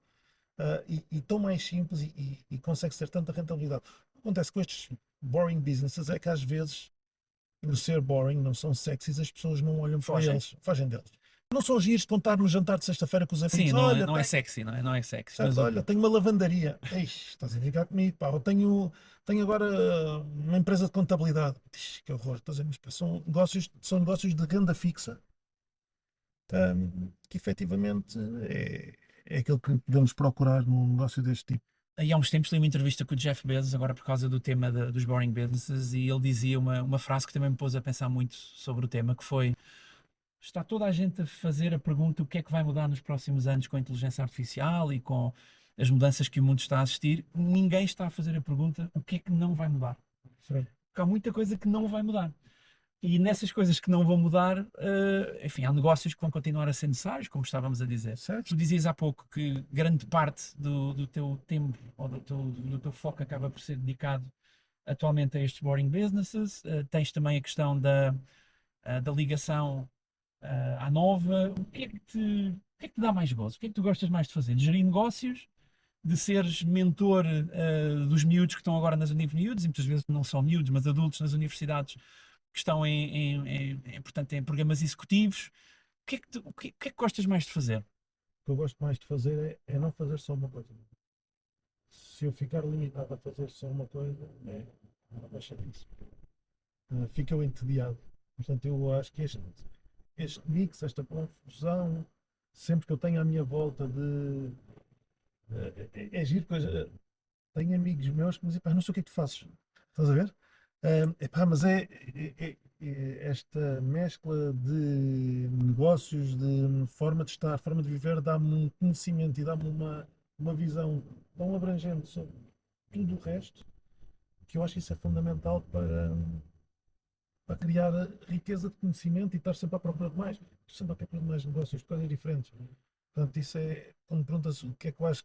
e tão mais simples e consegue ter tanta rentabilidade. O que acontece com estes boring businesses é que às vezes, por ser boring, não são sexys, as pessoas não olham para Fogem. eles, fogem deles. Não são giros de contar no jantar de sexta-feira com os Sim, amigos, não é, olha, não é sexy, não é? Não é sexy, mas certo, olha, tenho uma lavandaria. Eixe, estás a ficar comigo, pá. Tenho agora uma empresa de contabilidade. Ixi, que horror, estás a ver? Mas, pá, são negócios de renda fixa, que efetivamente é aquilo que podemos procurar num negócio deste tipo. aí há uns tempos li uma entrevista com o Jeff Bezos, agora por causa do tema dos boring businesses, e ele dizia uma frase que também me pôs a pensar muito sobre o tema, que foi: está toda a gente a fazer a pergunta o que é que vai mudar nos próximos anos com a inteligência artificial e com as mudanças que o mundo está a assistir. Ninguém está a fazer a pergunta o que é que não vai mudar. Certo, Porque há muita coisa que não vai mudar. E nessas coisas que não vão mudar, enfim, há negócios que vão continuar a ser necessários, como estávamos a dizer. certo, Tu dizias há pouco que grande parte do teu tempo ou do teu foco acaba por ser dedicado atualmente a estes boring businesses. Tens também a questão da ligação à nova. O que é que te dá mais gozo? O que é que tu gostas mais de fazer? De gerir negócios? De seres mentor dos miúdos que estão agora nas universidades, e muitas vezes não são miúdos, mas adultos nas universidades que estão portanto, em programas executivos. O que é que gostas mais de fazer? o que eu gosto mais de fazer é não fazer só uma coisa. Se eu ficar limitado a fazer só uma coisa, uma chatice. Fica eu entediado. Portanto, eu acho que este mix, esta confusão, sempre que eu tenho à minha volta é giro, coisa. Tenho amigos meus que me dizem, pá, não sei o que é que tu fazes. Estás a ver? Epá, mas esta mescla de negócios, de forma de estar, forma de viver, dá-me um conhecimento e dá-me uma visão tão abrangente sobre tudo o resto que eu acho que isso é fundamental para criar riqueza de conhecimento e estar sempre à procura de mais. Estou sempre à procura de mais negócios, de coisas diferentes. Portanto, isso é, quando me perguntas o que é que eu acho,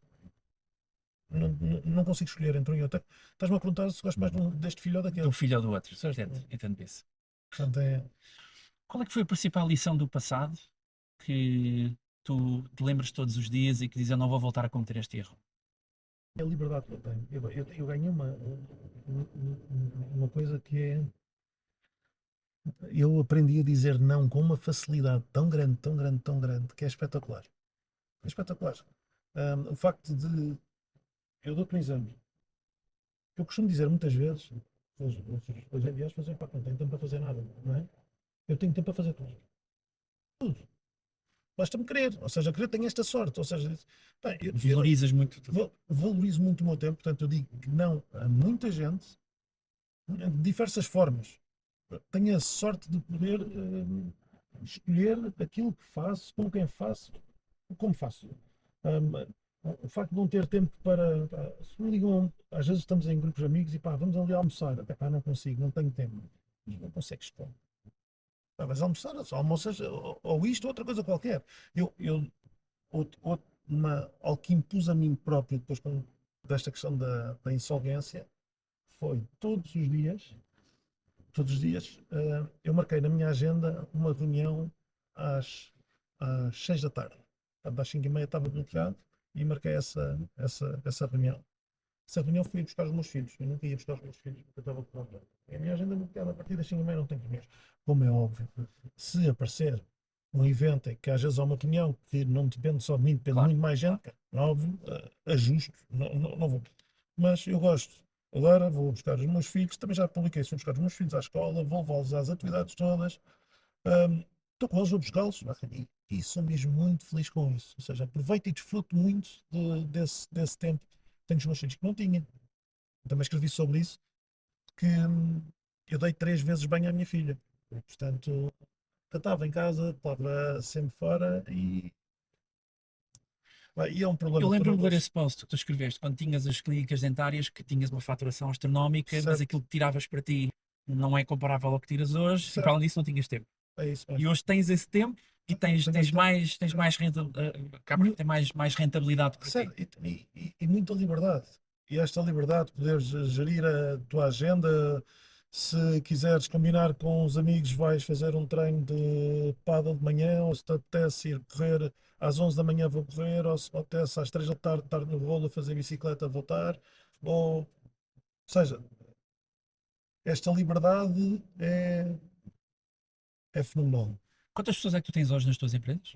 não consigo escolher entre um e outro. Estás-me a perguntar se gosto mais deste filho ou De um daquele. filho ou do outro? Entendo isso. Portanto, Qual é que foi a principal lição do passado que tu te lembras todos os dias e que dizes eu não vou voltar a cometer este erro? é a liberdade que eu tenho. Eu ganhei uma coisa que é. Eu aprendi a dizer não com uma facilidade tão grande, tão grande, tão grande, que é espetacular. É espetacular. O facto de. Eu dou-te um exemplo. Eu costumo dizer muitas vezes, hoje em dia as pessoas dizem, pá, não tenho tempo para fazer nada, não é? Eu tenho tempo para fazer tudo. Tudo. Basta-me querer. Ou seja, querer tem esta sorte. Ou seja, pá, Valorizas muito. valorizo muito o meu tempo, portanto eu digo que não a muita gente, de diversas formas. Tenho a sorte de poder escolher aquilo que faço, com quem faço, como faço. Um, o facto de não ter tempo para. Pá, se me ligam, às vezes estamos em grupos de amigos e pá, vamos ali almoçar. Até pá, não consigo, não tenho tempo. Mas não consegues como? Pá, vais almoçar, só almoças ou isto ou outra coisa qualquer. Eu algo que impus a mim próprio depois desta questão da insolvência foi todos os dias, eu marquei na minha agenda uma reunião às, às 6 da tarde. Portanto, às 5 e meia estava bloqueado e marquei essa reunião. Essa reunião fui buscar os meus filhos. Eu nunca ia buscar os meus filhos porque eu estava com fome. A minha agenda é bloqueada. A partir das 5 e meia não tenho reuniões. Como é óbvio, se aparecer um evento em que às vezes há uma reunião que não depende só de mim, depende Claro. muito mais gente, é óbvio, ajusto, não vou. Mas eu gosto. Agora vou buscar os meus filhos, também já publiquei isso, vou buscar os meus filhos à escola, vou levá-los às atividades todas, estou com eles, vou buscá-los e sou mesmo muito feliz com isso. Ou seja, aproveito e desfruto muito desse tempo que tenho os meus filhos que não tinha. Também escrevi sobre isso, que eu dei 3 vezes banho à minha filha. Portanto, eu estava em casa, estava sempre fora e é um Eu problema que tu não lembro-me de ler gostas. esse post que tu escreveste quando tinhas as clínicas dentárias, que tinhas uma faturação astronómica, mas Certo, aquilo que tiravas para ti não é comparável ao que tiras hoje, e para certo, além disso não tinhas tempo. é isso E mesmo. hoje tens esse tempo e tens, Tenho esse tens tempo. mais, tens mais renta, acabas por ter mais rentabilidade para ti. Certo, e muita liberdade. E esta liberdade de poderes gerir a tua agenda. Se quiseres combinar com os amigos, vais fazer um treino de pádel de manhã, ou se te apetece ir correr às 11 da manhã, vou correr, ou se me apetece às 3 da tarde estar no rolo a fazer bicicleta, voltar. Ou seja, esta liberdade é fenomenal. Quantas pessoas é que tu tens hoje nas tuas empresas?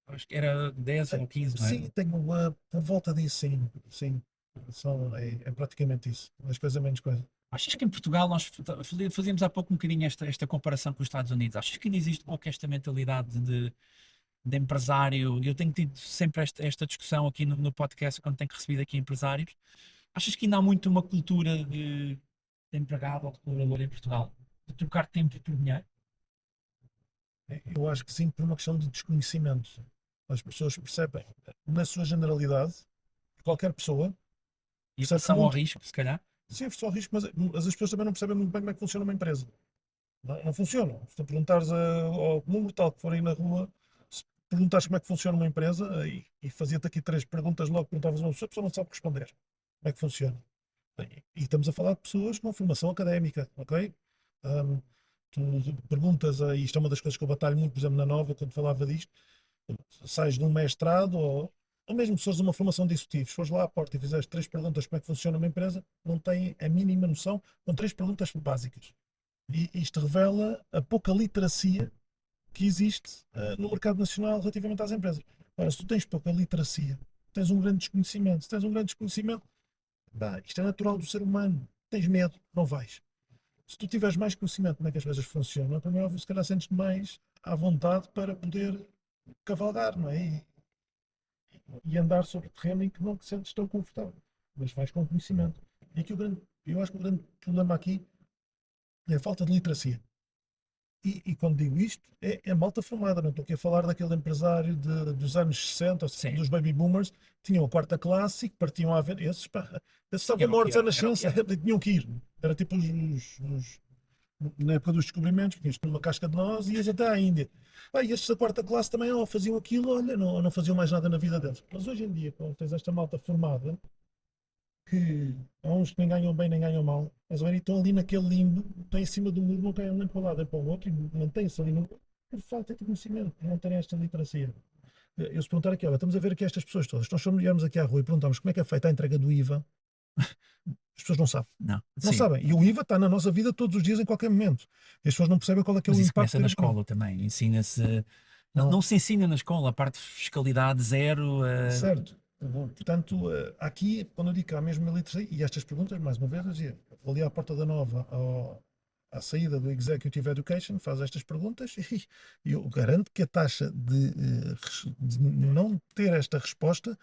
Acho que era 10 ou 15, não é? Sim, tenho por volta disso, sim. Sim, é praticamente isso. Mais coisa, menos coisa. Achas que em Portugal nós fazíamos há pouco um bocadinho esta comparação com os Estados Unidos? Achas que ainda existe pouco esta mentalidade de empresário? Eu tenho tido sempre esta discussão aqui no podcast quando tenho recebido aqui empresários. Achas que ainda há muito uma cultura de empregado ou de colaborador em Portugal? De trocar tempo por dinheiro? Eu acho que sim, por uma questão de desconhecimento. As pessoas percebem, na sua generalidade, qualquer pessoa E percebe que aversão ao muito. risco, se calhar? Sim, é só risco, mas as pessoas também não percebem muito bem como é que funciona uma empresa. Não funciona. Se tu perguntares ao comum mortal que for aí na rua, se perguntares como é que funciona uma empresa, e fazia-te aqui 3 perguntas logo, perguntavas a uma pessoa, a pessoa não sabe responder. Como é que funciona? E estamos a falar de pessoas com formação académica, ok? Um, Tu perguntas, isto é uma das coisas que eu batalho muito, por exemplo, na Nova, quando falava disto, sais de um mestrado ou mesmo se fores de uma formação de executivo, se fores lá à porta e fizeres 3 perguntas como é que funciona uma empresa, não têm a mínima noção, com 3 perguntas básicas. E isto revela a pouca literacia que existe no mercado nacional relativamente às empresas. Ora, se tu tens pouca literacia, tens um grande desconhecimento. Se tens um grande desconhecimento, isto é natural do ser humano. Tens medo, não vais. Se tu tiveres mais conhecimento de como é que as coisas funcionam, também óbvio, se calhar sentes mais à vontade para poder cavalgar, não é? E andar sobre terreno em que não te sentes tão confortável. Mas vais com conhecimento. E aqui eu acho que o grande problema aqui é a falta de literacia. E quando digo isto, é malta formada, não estou aqui a falar daquele empresário dos anos 60, ou seja, Sim. dos baby boomers, tinham a quarta classe e que partiam a ver. Esses, pá, esses Sim, estavam era o que mortos à era. Era o que nascença, era. tinham que ir. Era tipo na época dos descobrimentos, tinhas numa casca de nós e ias até à Índia. E estes da quarta classe também faziam aquilo, olha, não faziam mais nada na vida deles. Mas hoje em dia, quando tens esta malta formada, que há uns que nem ganham bem nem ganham mal, mas agora estão ali naquele limbo, estão em cima do muro, não caem nem para um lado nem para o outro e mantêm-se ali por falta de conhecimento, por não terem esta literacia. Eu se perguntar aqui, olha, estamos a ver aqui estas pessoas todas, nós só olharmos aqui à rua e perguntamos como é que é feita a entrega do IVA, As pessoas não sabem. Não. Não Sim. sabem. E o IVA está na nossa vida todos os dias, em qualquer momento. E as pessoas não percebem qual é que é Mas o isso impacto começa na de ter escola também. Ensina-se. Não, não se ensina na escola a parte de fiscalidade zero. Certo. Portanto, aqui, quando eu digo que há mesmo iliteracia, e estas perguntas, mais uma vez, eu dizia, vou ali à porta da Nova, à saída do Executive Education, faz estas perguntas e eu garanto que a taxa de não ter esta resposta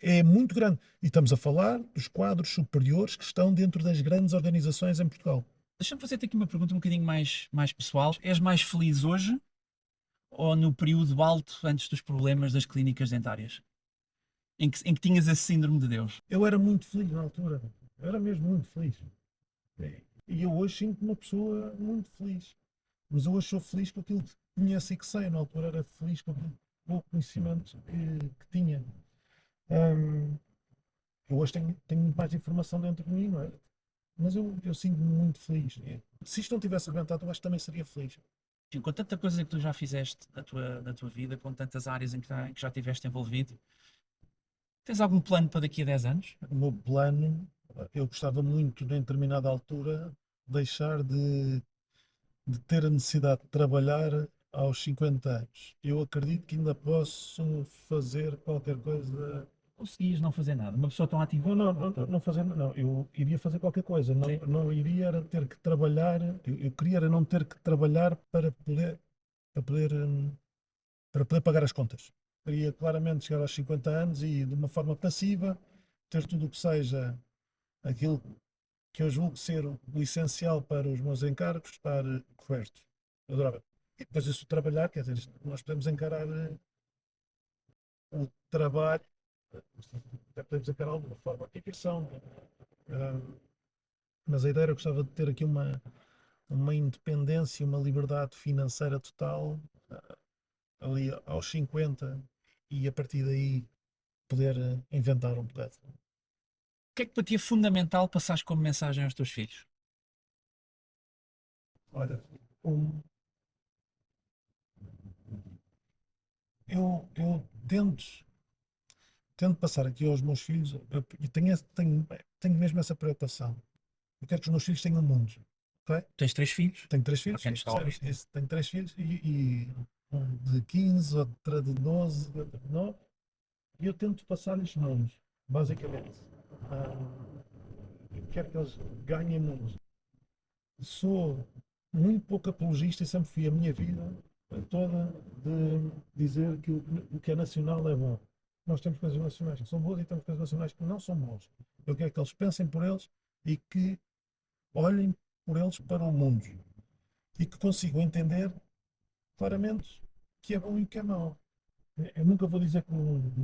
é muito grande. E estamos a falar dos quadros superiores que estão dentro das grandes organizações em Portugal. Deixa-me fazer-te aqui uma pergunta um bocadinho mais pessoal. És mais feliz hoje ou no período alto antes dos problemas das clínicas dentárias? Em que tinhas esse síndrome de Deus? Eu era muito feliz na altura, eu era mesmo muito feliz. E eu hoje sinto-me uma pessoa muito feliz. Mas eu hoje sou feliz com aquilo que conheço e que sei. Na altura era feliz com aquele pouco conhecimento que tinha. Hum, eu hoje tenho muito mais informação dentro de mim, não é? Mas eu sinto-me muito feliz. Se isto não tivesse aguentado, eu acho que também seria feliz. Com tanta coisa que tu já fizeste na tua vida, com tantas áreas em que já estiveste envolvido, tens algum plano para daqui a 10 anos? O meu plano, eu gostava muito, em determinada altura, deixar de ter a necessidade de trabalhar aos 50 anos. Eu acredito que ainda posso fazer qualquer coisa. Conseguias não fazer nada. Uma pessoa tão ativa. Não fazer, não. Eu iria fazer qualquer coisa. Não, Sim. não iria era ter que trabalhar. Eu queria era não ter que trabalhar para poder, hum, para poder pagar as contas. Queria claramente chegar aos 50 anos e, de uma forma passiva, ter tudo o que seja aquilo que eu julgo ser o essencial para os meus encargos estar coberto. Eu adorava. E depois isso trabalhar, quer dizer, nós podemos encarar o trabalho, até podemos encarar de uma forma de diversão. Mas a ideia era que gostava de ter aqui uma independência, uma liberdade financeira total ali aos 50 e a partir daí poder inventar um bocado. O que é que para ti é fundamental passares como mensagem aos teus filhos? Olha, um, eu tento passar aqui aos meus filhos e tenho mesmo essa preocupação. Eu quero que os meus filhos tenham um mundo. Ok? Tens 3 filhos? Tenho três Para filhos, quem nos está a ouvir. tenho três filhos e um de 15, outra de 12, outra de 9, e eu tento passar-lhes mundos, basicamente. Eu quero que eles ganhem mundos. Sou muito pouco apologista e sempre fui a minha vida toda de dizer que o que é nacional é bom. Nós temos coisas nacionais que são boas e temos coisas nacionais que não são boas. Eu quero que eles pensem por eles e que olhem por eles para o mundo e que consigam entender claramente o que é bom e o que é mau. Eu nunca vou dizer que,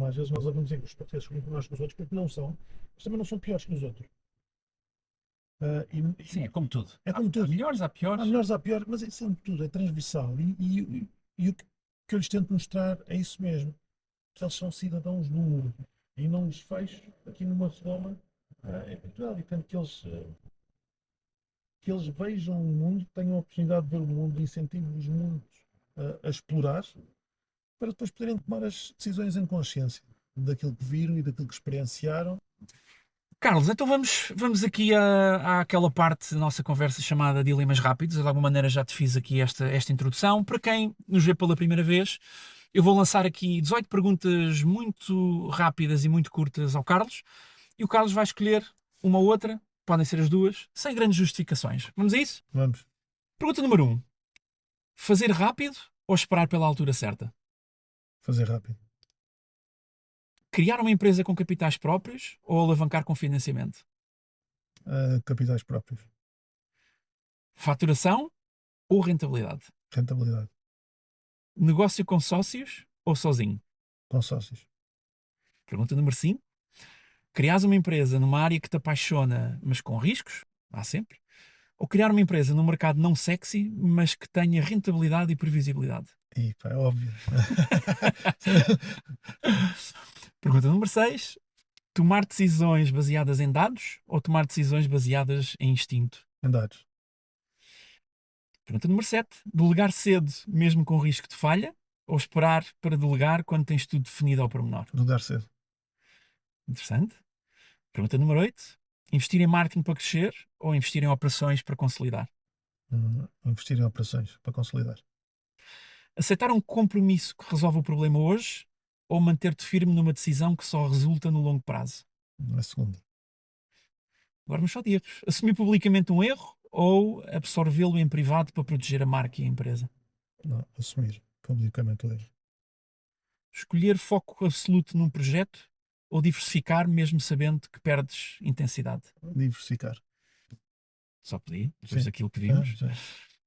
às vezes, nós vamos dizer que os portugueses são muito melhores que os outros, porque não são, mas também não são piores que os outros. Sim, é como tudo. É como Há tudo. melhores, há Há piores. melhores, há piores, mas é sempre tudo, é transversal. E o que eu lhes tento mostrar é isso mesmo, que eles são cidadãos do mundo. E não lhes fecho aqui numa redoma em Portugal. E tento que eles vejam o mundo, tenham a oportunidade de ver o mundo, incentivo-os muito a explorar, para depois poderem tomar as decisões em consciência daquilo que viram e daquilo que experienciaram. Carlos, então vamos aqui àquela parte da nossa conversa chamada Dilemas Rápidos. Eu, de alguma maneira, já te fiz aqui esta introdução. Para quem nos vê pela primeira vez, eu vou lançar aqui 18 perguntas muito rápidas e muito curtas ao Carlos. E o Carlos vai escolher uma ou outra, podem ser as duas, sem grandes justificações. Vamos a isso? Vamos, Pergunta número 1. Fazer rápido ou esperar pela altura certa? fazer rápido. Criar uma empresa com capitais próprios ou alavancar com financiamento? Capitais próprios. Faturação ou rentabilidade? Rentabilidade. Negócio com sócios ou sozinho? Com sócios. Pergunta número 5. Criares uma empresa numa área que te apaixona, mas com riscos? Há sempre. Ou criar uma empresa num mercado não sexy, mas que tenha rentabilidade e previsibilidade? E pá, é óbvio. Pergunta número 6. Tomar decisões baseadas em dados ou tomar decisões baseadas em instinto? Em dados. Pergunta número 7. Delegar cedo, mesmo com risco de falha, ou esperar para delegar quando tens tudo definido ao pormenor? Lugar cedo. Interessante. Pergunta número 8. Investir em marketing para crescer ou investir em operações para consolidar? Investir em operações para consolidar. Aceitar um compromisso que resolve o problema hoje ou manter-te firme numa decisão que só resulta no longo prazo? A segunda. Agora vamos só de erros. Assumir publicamente um erro ou absorvê-lo em privado para proteger a marca e a empresa? Não, assumir publicamente o erro. Escolher foco absoluto num projeto ou diversificar mesmo sabendo que perdes intensidade? Diversificar. Só podia, depois Sim. daquilo que vimos. Sim.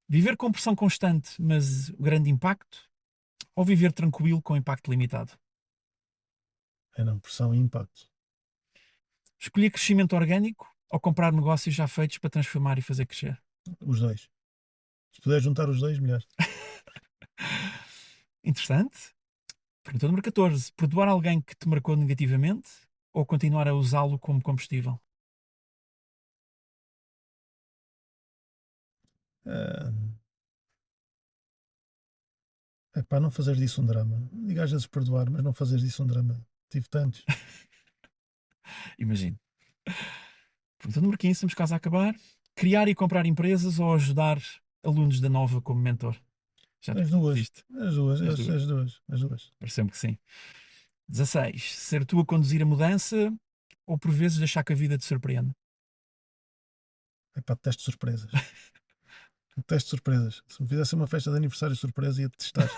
Viver com pressão constante, mas grande impacto, ou viver tranquilo com impacto limitado? É não, pressão e impacto. Escolher crescimento orgânico ou comprar negócios já feitos para transformar e fazer crescer? Os dois. Se puder juntar os dois, melhor. Interessante. Pergunta número 14. Perdoar alguém que te marcou negativamente ou continuar a usá-lo como combustível? Ah, é pá, não fazer disso um drama. Diga às vezes perdoar, mas não fazer disso um drama. Tive tantos. Imagino. Pergunta número 15. Estamos quase a acabar. Criar e comprar empresas ou ajudar alunos da Nova como mentor? Já te As duas. respondiste. As duas. As duas. As duas. As duas. Pareceu-me que sim. 16. Ser tu a conduzir a mudança ou por vezes deixar que a vida te surpreenda? É pá, detesto surpresas. Detesto surpresas. Se me fizesse uma festa de aniversário surpresa, ia detestar.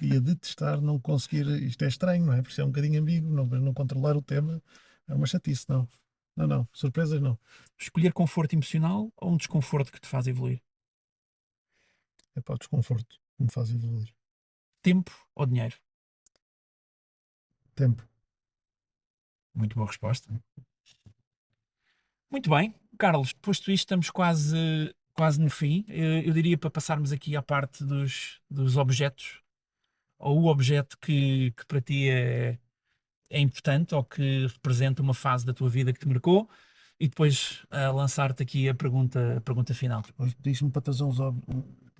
Ia detestar não conseguir. Isto é estranho, não é? Porque é um bocadinho ambíguo, não controlar o tema é uma chatice, não. Não, não. Surpresas não. Escolher conforto emocional ou um desconforto que te faz evoluir? É para o desconforto que me faz evoluir. Tempo ou dinheiro? Tempo. Muito boa resposta. Muito bem, Carlos, posto isto, estamos quase no fim. Eu diria para passarmos aqui à parte dos objetos, ou o objeto que para ti é importante ou que representa uma fase da tua vida que te marcou, e depois lançar-te aqui a pergunta final. Depois pediste-me para trazer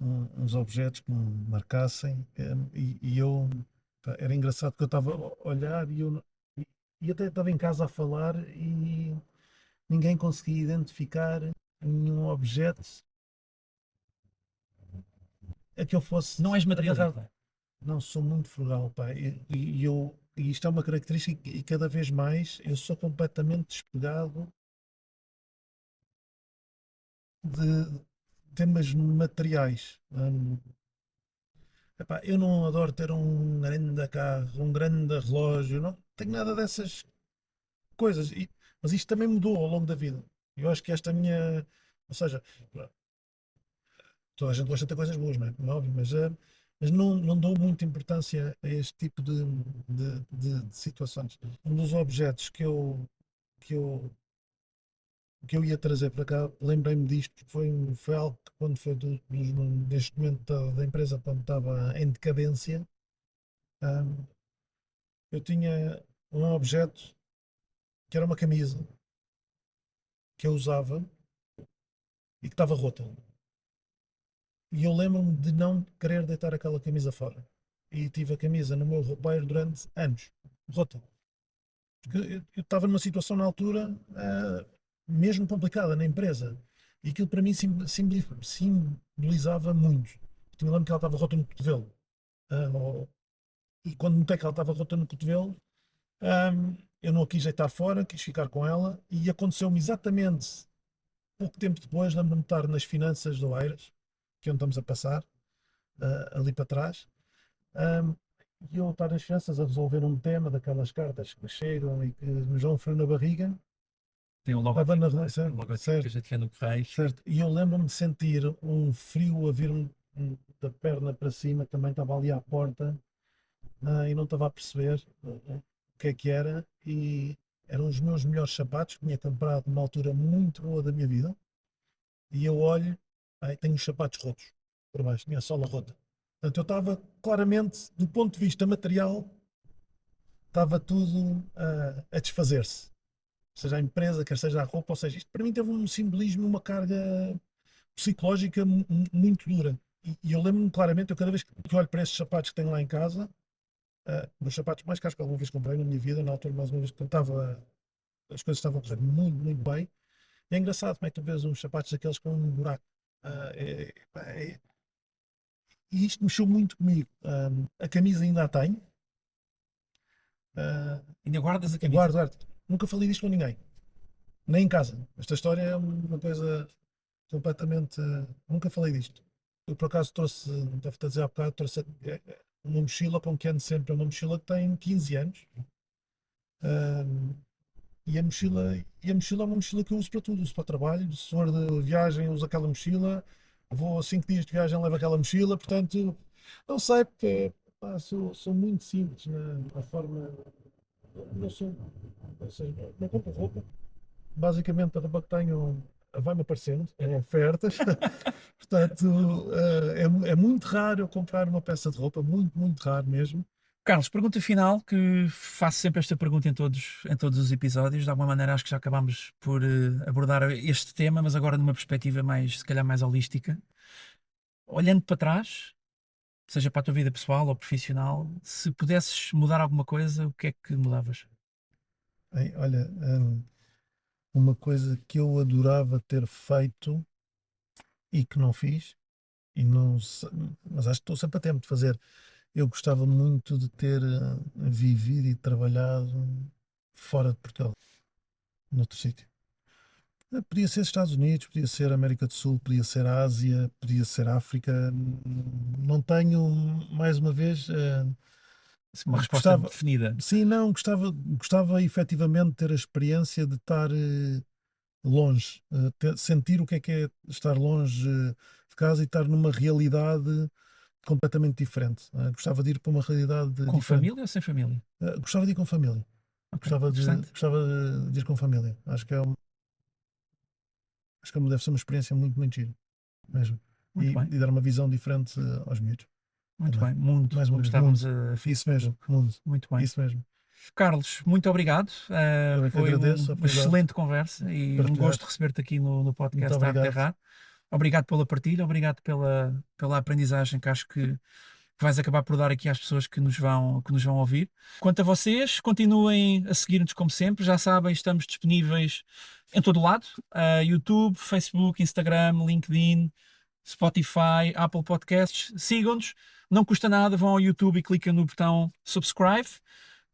uns objetos que me marcassem e eu. Pá, era engraçado que eu estava a olhar e até estava em casa a falar e ninguém conseguia identificar nenhum objeto a que eu fosse Não és agarrar. materialista. Não, sou muito frugal, pá. E isto é uma característica e cada vez mais eu sou completamente despegado de temas materiais. Epá, eu não adoro ter um grande carro, um grande relógio, não tenho nada dessas coisas. Mas isto também mudou ao longo da vida. Eu acho que esta minha. Ou seja, toda a gente gosta de ter coisas boas, não é? Como é óbvio, mas não dou muita importância a este tipo de situações. Um dos objetos que eu, que eu ia trazer para cá, lembrei-me disto, porque foi algo que, quando foi neste momento da empresa, quando estava em decadência, hum, eu tinha um objeto que era uma camisa que eu usava e que estava rota. E eu lembro-me de não querer deitar aquela camisa fora. E tive a camisa no meu roupeiro durante anos, rota. Porque eu estava numa situação na altura mesmo complicada na empresa. E aquilo para mim simbolizava muito. Eu lembro que ela estava rota no cotovelo. Ah, e quando notei que ela estava rota no cotovelo, eu não a quis deitar fora, quis ficar com ela. E aconteceu-me exatamente pouco tempo depois, lembro-me de estar nas finanças do Eiras, que é onde estamos a passar, ali para trás. Um, e eu estar nas finanças a resolver um tema daquelas cartas que me chegam e que nos dão um frio na barriga. Tem um Estava logotipo, na não é? Um certo, logotipo que a certo, gente vê no Correios. certo. E eu lembro-me de sentir um frio a vir-me da perna para cima, também estava ali à porta, e não estava a perceber o que era. E eram os meus melhores sapatos, que tinha comprado numa altura muito boa da minha vida. E eu olho, tenho os sapatos rotos por baixo, tinha a sola rota. Portanto, eu estava claramente, do ponto de vista material, estava tudo a desfazer-se. Seja a empresa, quer seja a roupa, ou seja, isto para mim teve um simbolismo, uma carga psicológica muito dura. E eu lembro-me claramente, eu cada vez que olho para estes sapatos que tenho lá em casa, os sapatos mais caros que alguma vez comprei na minha vida, na altura mais uma vez que eu estava as coisas estavam a correr muito, muito bem. E é engraçado como é que tu vês uns sapatos daqueles com um buraco. Pá, e isto mexeu muito comigo. A camisa ainda a tenho. ah, Ainda guardas a e camisa? guardo. Nunca falei disto com ninguém. Nem em casa. Esta história é uma coisa completamente. Nunca falei disto. Eu por acaso trouxe, devo-te dizer há bocado, trouxe uma mochila com que ando sempre. É uma mochila que tem 15 anos. Ahm, e a mochila é uma mochila que eu uso para tudo. Uso para trabalho. Se for de viagem, uso aquela mochila. Vou a 5 dias de viagem, levo aquela mochila. Portanto, não sei, porque pá, sou muito simples na forma. Não sou. Ou seja, não compro roupa. Basicamente, a roupa que tenho vai-me aparecendo em ofertas. Portanto, é muito raro eu comprar uma peça de roupa, muito, muito raro mesmo. Carlos, pergunta final, que faço sempre esta pergunta em todos os episódios. De alguma maneira, acho que já acabámos por abordar este tema, mas agora numa perspectiva mais, se calhar, mais holística. Olhando para trás, seja para a tua vida pessoal ou profissional, se pudesses mudar alguma coisa, o que é que mudavas? Bem, olha, uma coisa que eu adorava ter feito e que não fiz, e não, mas acho que estou sempre a tempo de fazer. Eu gostava muito de ter vivido e trabalhado fora de Portugal, noutro sítio. Podia ser Estados Unidos, podia ser América do Sul, podia ser Ásia, podia ser África. Não tenho, mais uma vez, Assim, uma resposta gostava, definida. sim, não, gostava efetivamente de ter a experiência de estar longe, sentir o que é estar longe de casa e estar numa realidade completamente diferente. Gostava de ir para uma realidade Com diferente. família ou sem família? Gostava de ir com família. Ok, interessante. Gostava de ir com família. Acho que deve ser uma experiência muito, muito gira, mesmo. Muito bem, E dar uma visão diferente aos miúdos muito também. bem. Mundo, Mais uma como vez, mundo. estávamos a falar Isso há mesmo, pouco. mundo. Muito bem. Isso mesmo. Carlos, muito obrigado. Eu é que Foi agradeço a uma oportunidade excelente conversa de e um partilhar. gosto receber-te aqui no Muito podcast da Arte de obrigado. Errar. Obrigado pela partilha, obrigado pela aprendizagem que acho que vais acabar por dar aqui às pessoas que nos vão ouvir. Quanto a vocês, continuem a seguir-nos como sempre. Já sabem, estamos disponíveis em todo o lado: YouTube, Facebook, Instagram, LinkedIn, Spotify, Apple Podcasts. Sigam-nos, não custa nada, vão ao YouTube e clicam no botão subscribe.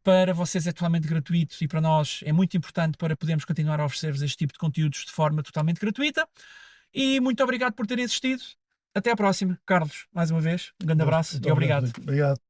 Para vocês é totalmente gratuito e para nós é muito importante para podermos continuar a oferecer-vos este tipo de conteúdos de forma totalmente gratuita. E muito obrigado por terem assistido. Até à próxima, Carlos. Mais uma vez, um grande Gosto. abraço Muito e obrigado, obrigado. Felipe. Obrigado.